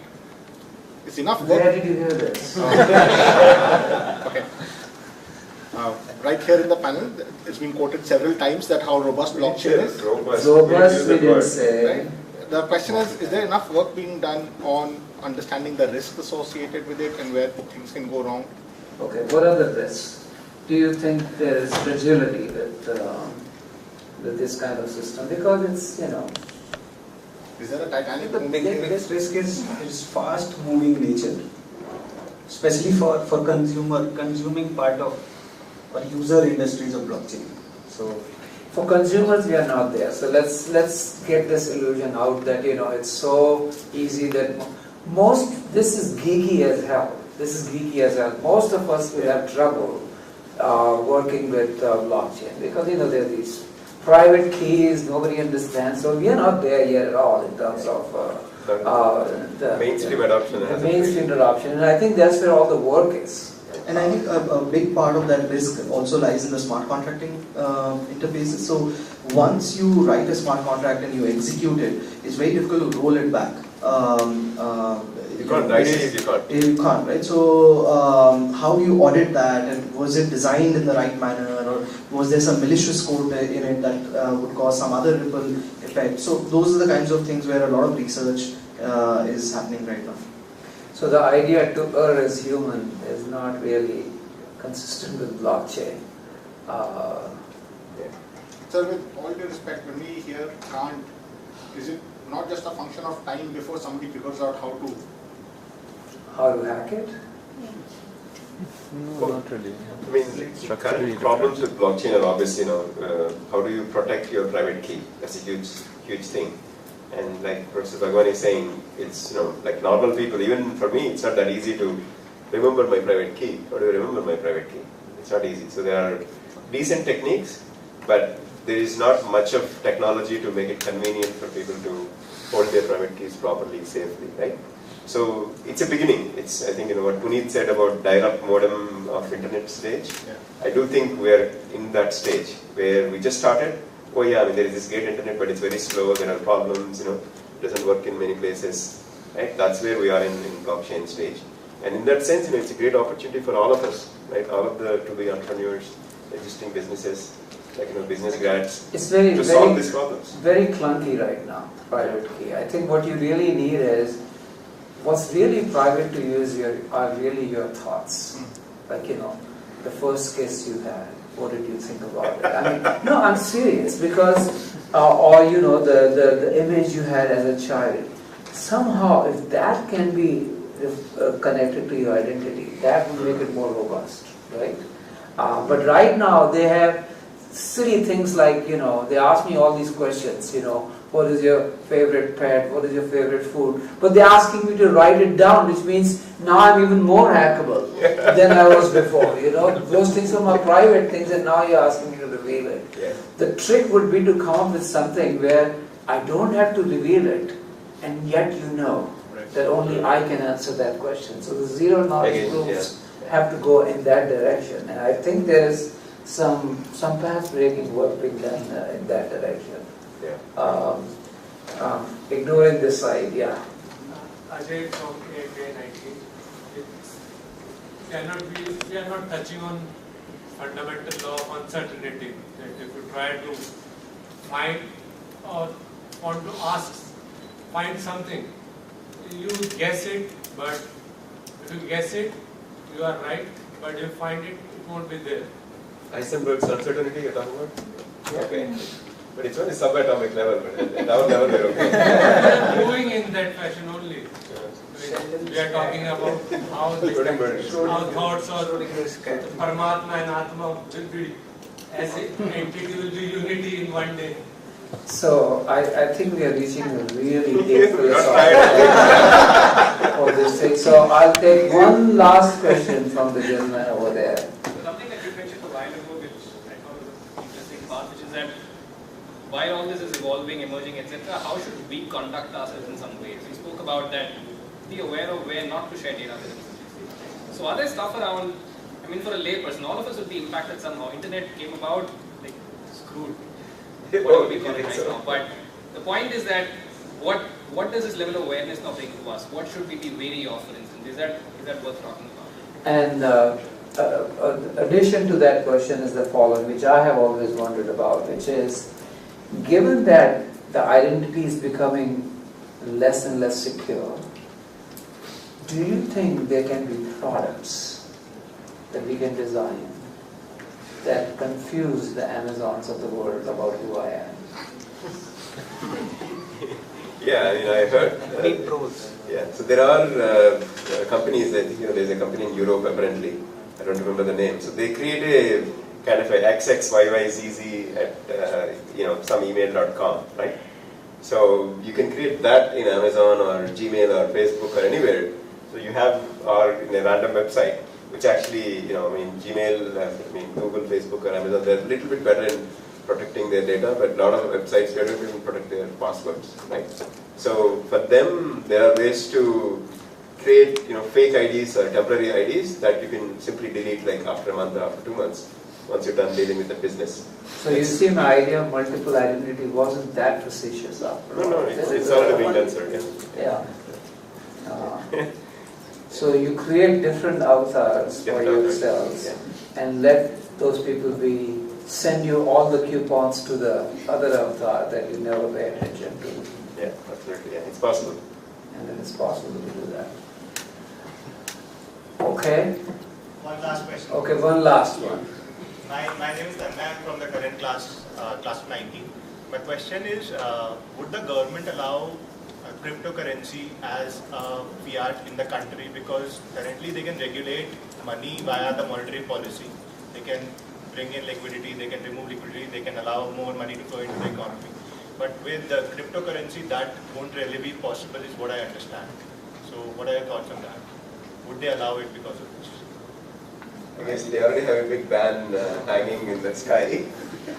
It's enough work. Where did you hear this? Okay. Right here in the panel, it's been quoted several times that how robust blockchain is. Robust, we didn't say. Right? The question is there enough work being done on understanding the risks associated with it and where things can go wrong? Okay, what are the risks? Do you think there is fragility with this kind of system? Because it's, Is there a Titanic? The biggest risk is fast moving nature, especially for consuming part of or user industries of blockchain. So for consumers, we are not there. So let's get this illusion out that it's so easy that this is geeky as hell. Most of us will have trouble working with blockchain because there are these private keys nobody understands. So we are not there yet at all in terms of the mainstream adoption. The mainstream adoption, and I think that's where all the work is. And I think a big part of that risk also lies in the smart contracting interfaces. So once you write a smart contract and you execute it, it's very difficult to roll it back. You can't, ideally you can't. You can't, right? So how do you audit that, and was it designed in the right manner, or was there some malicious code in it that would cause some other ripple effect? So those are the kinds of things where a lot of research is happening right now. So the idea to err as human is not really consistent with blockchain. Sir, with all due respect, when we hear can't, is it not just a function of time before somebody figures out how to hack it? No, not really. I mean, the current problems with blockchain are obviously, how do you protect your private key? That's a huge thing. And like Professor Bhagwan is saying, it's, like normal people, even for me, it's not that easy to remember my private key. How do you remember my private key? It's not easy. So there are decent techniques, but there is not much of technology to make it convenient for people to hold their private keys properly, safely, right? So it's a beginning. It's, I think, what Puneet said about dial-up modem of internet stage. Yeah. I do think we're in that stage where we just started. Oh yeah, I mean, there is this great internet, but it's very slow. There are problems. It doesn't work in many places. Right? That's where we are in blockchain stage. And in that sense, it's a great opportunity for all of us, right? All of the to-be entrepreneurs, existing businesses, like business grads, it's very, to solve these problems. Very clunky right now, private key. I think what you really need is, what's really private to you are really your thoughts. Like, the first kiss you had, what did you think about it? I mean, no, I'm serious, because, or the image you had as a child. Somehow, if that can be connected to your identity, that will make it more robust, right? But right now, they have silly things like, they ask me all these questions, what is your favorite pet, what is your favorite food, but they're asking me to write it down, which means now I'm even more hackable than I was before, those things are my private things, and now you're asking me to reveal it. Yeah. The trick would be to come up with something where I don't have to reveal it, and yet that only I can answer that question. So the zero knowledge proofs have to go in that direction, and I think there is some path-breaking work being done in that direction. Ignoring this side, Ajay from AFA19. We are not touching on fundamental law of uncertainty. That if you try to find or want to find something, you guess it, but if you guess it, you are right, but if you find it, it won't be there. Heisenberg's uncertainty you're talking about? Okay. But it's only subatomic level, but at our level we're okay. We are moving in that fashion only. We are talking about how thoughts or Paramatma and Atma will be, as an entity will be unity in one day. So I think we are reaching a really deep philosophy for this thing. So I'll take one last question from the gentleman over there. Something that you mentioned a while ago, which I thought was an interesting part, which is that while all this is evolving, emerging, etc., how should we conduct ourselves in some ways? We spoke about that, be aware of where not to share data with them. So are there stuff around, I mean, for a layperson, all of us would be impacted somehow. Internet came about, like, screwed. Whatever we call it right now. But the point is that what does this level of awareness now bring to us? What should we be wary of, for instance? Is that worth talking about? And addition to that question is the following, which I have always wondered about, which is, given that the identity is becoming less and less secure, do you think there can be products that we can design that confuse the Amazons of the world about who I am? Yeah, I mean, I heard. Yeah, so there are companies. I think there's a company in Europe apparently. I don't remember the name. So they create a kind of a XXYYZZ at some email.com, right? So you can create that in Amazon or Gmail or Facebook or anywhere. So you have, or in a random website, which actually, Gmail, Google, Facebook or Amazon, they're a little bit better in protecting their data, but a lot of websites don't even protect their passwords, right? So for them, there are ways to create fake IDs or temporary IDs that you can simply delete like after a month or after 2 months once you're done dealing with the business. So you see, my idea of multiple identity wasn't that facetious after all. No, it's already been done, sir. Yeah. So you create different avatars for yourselves and let those people send you all the coupons to the other avatar that you never pay attention to. Yeah, absolutely. Yeah, it's possible. And then it's possible to do that. Okay. One last question. Okay, one last one. My name is Tanmay. I'm from the current class of 19. My question is, would the government allow cryptocurrency as a fiat in the country? Because currently they can regulate money via the monetary policy. They can bring in liquidity, they can remove liquidity, they can allow more money to flow into the economy. But with the cryptocurrency, that won't really be possible, is what I understand. So what are your thoughts on that? Would they allow it because of this? I guess they already have a big ban hanging in the sky.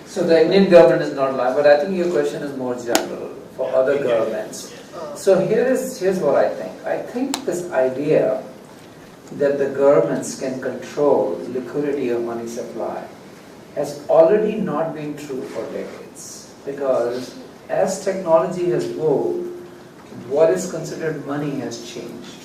So the Indian government is not allowed, but I think your question is more general for other governments. So here's what I think. I think this idea that the governments can control liquidity of money supply has already not been true for decades, because as technology has moved, what is considered money has changed.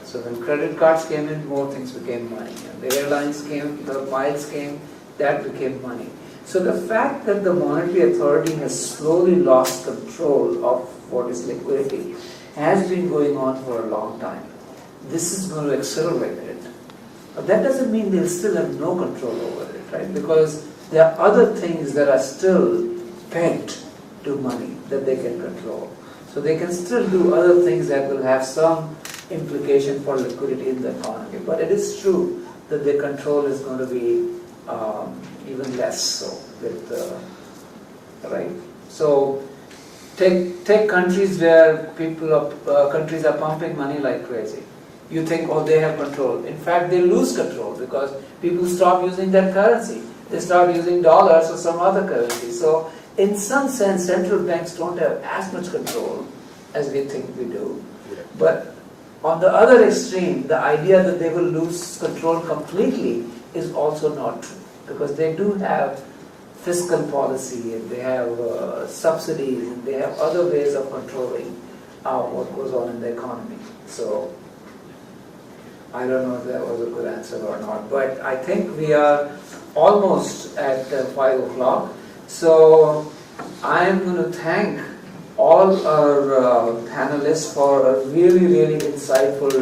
So when credit cards came in, more things became money. And the airlines came, the miles came, that became money. So the fact that the monetary authority has slowly lost control of what is liquidity has been going on for a long time. This is going to accelerate it. But that doesn't mean they'll still have no control over it, right? Because there are other things that are still pegged to money that they can control. So they can still do other things that will have some implication for liquidity in the economy. But it is true that their control is going to be even less so with right. So take countries where countries are pumping money like crazy. You think, oh, they have control. In fact, they lose control because people stop using that currency. They start using dollars or some other currency. So in some sense, central banks don't have as much control as we think we do. But on the other extreme, the idea that they will lose control completely is also not true, because they do have fiscal policy and they have subsidies and they have other ways of controlling what goes on in the economy. So I don't know if that was a good answer or not, but I think we are almost at 5 o'clock. So I am going to thank all our panelists for a really, really insightful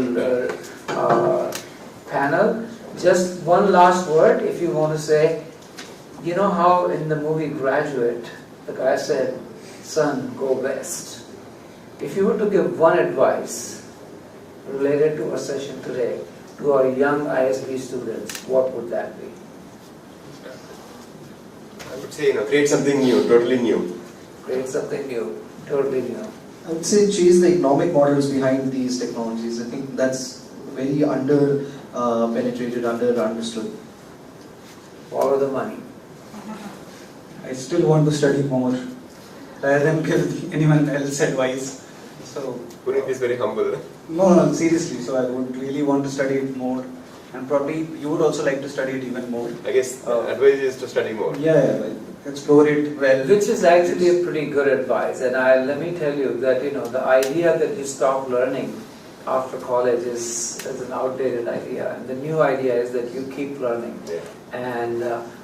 panel. Just one last word, if you want to say, you know how in the movie Graduate, the guy said, son, go west. If you were to give one advice related to our session today to our young ISB students, what would that be? I would say, create something new, totally new. Create something new, totally new. I would say chase the economic models behind these technologies. I think that's very penetrated, understood. Follow the money. I still want to study more rather than give anyone else advice. So Puneet is very humble. No, seriously. So I would really want to study it more, and probably you would also like to study it even more. I guess advice is to study more. Yeah, explore it well. Which is actually a pretty good advice. And let me tell you that the idea that you stop learning after college is an outdated idea, and the new idea is that you keep learning. Yeah. And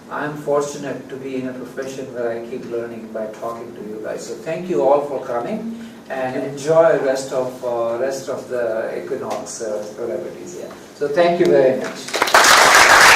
I'm fortunate to be in a profession where I keep learning by talking to you guys. So thank you all for coming, and enjoy the rest of the equinox festivities here. So thank you very much.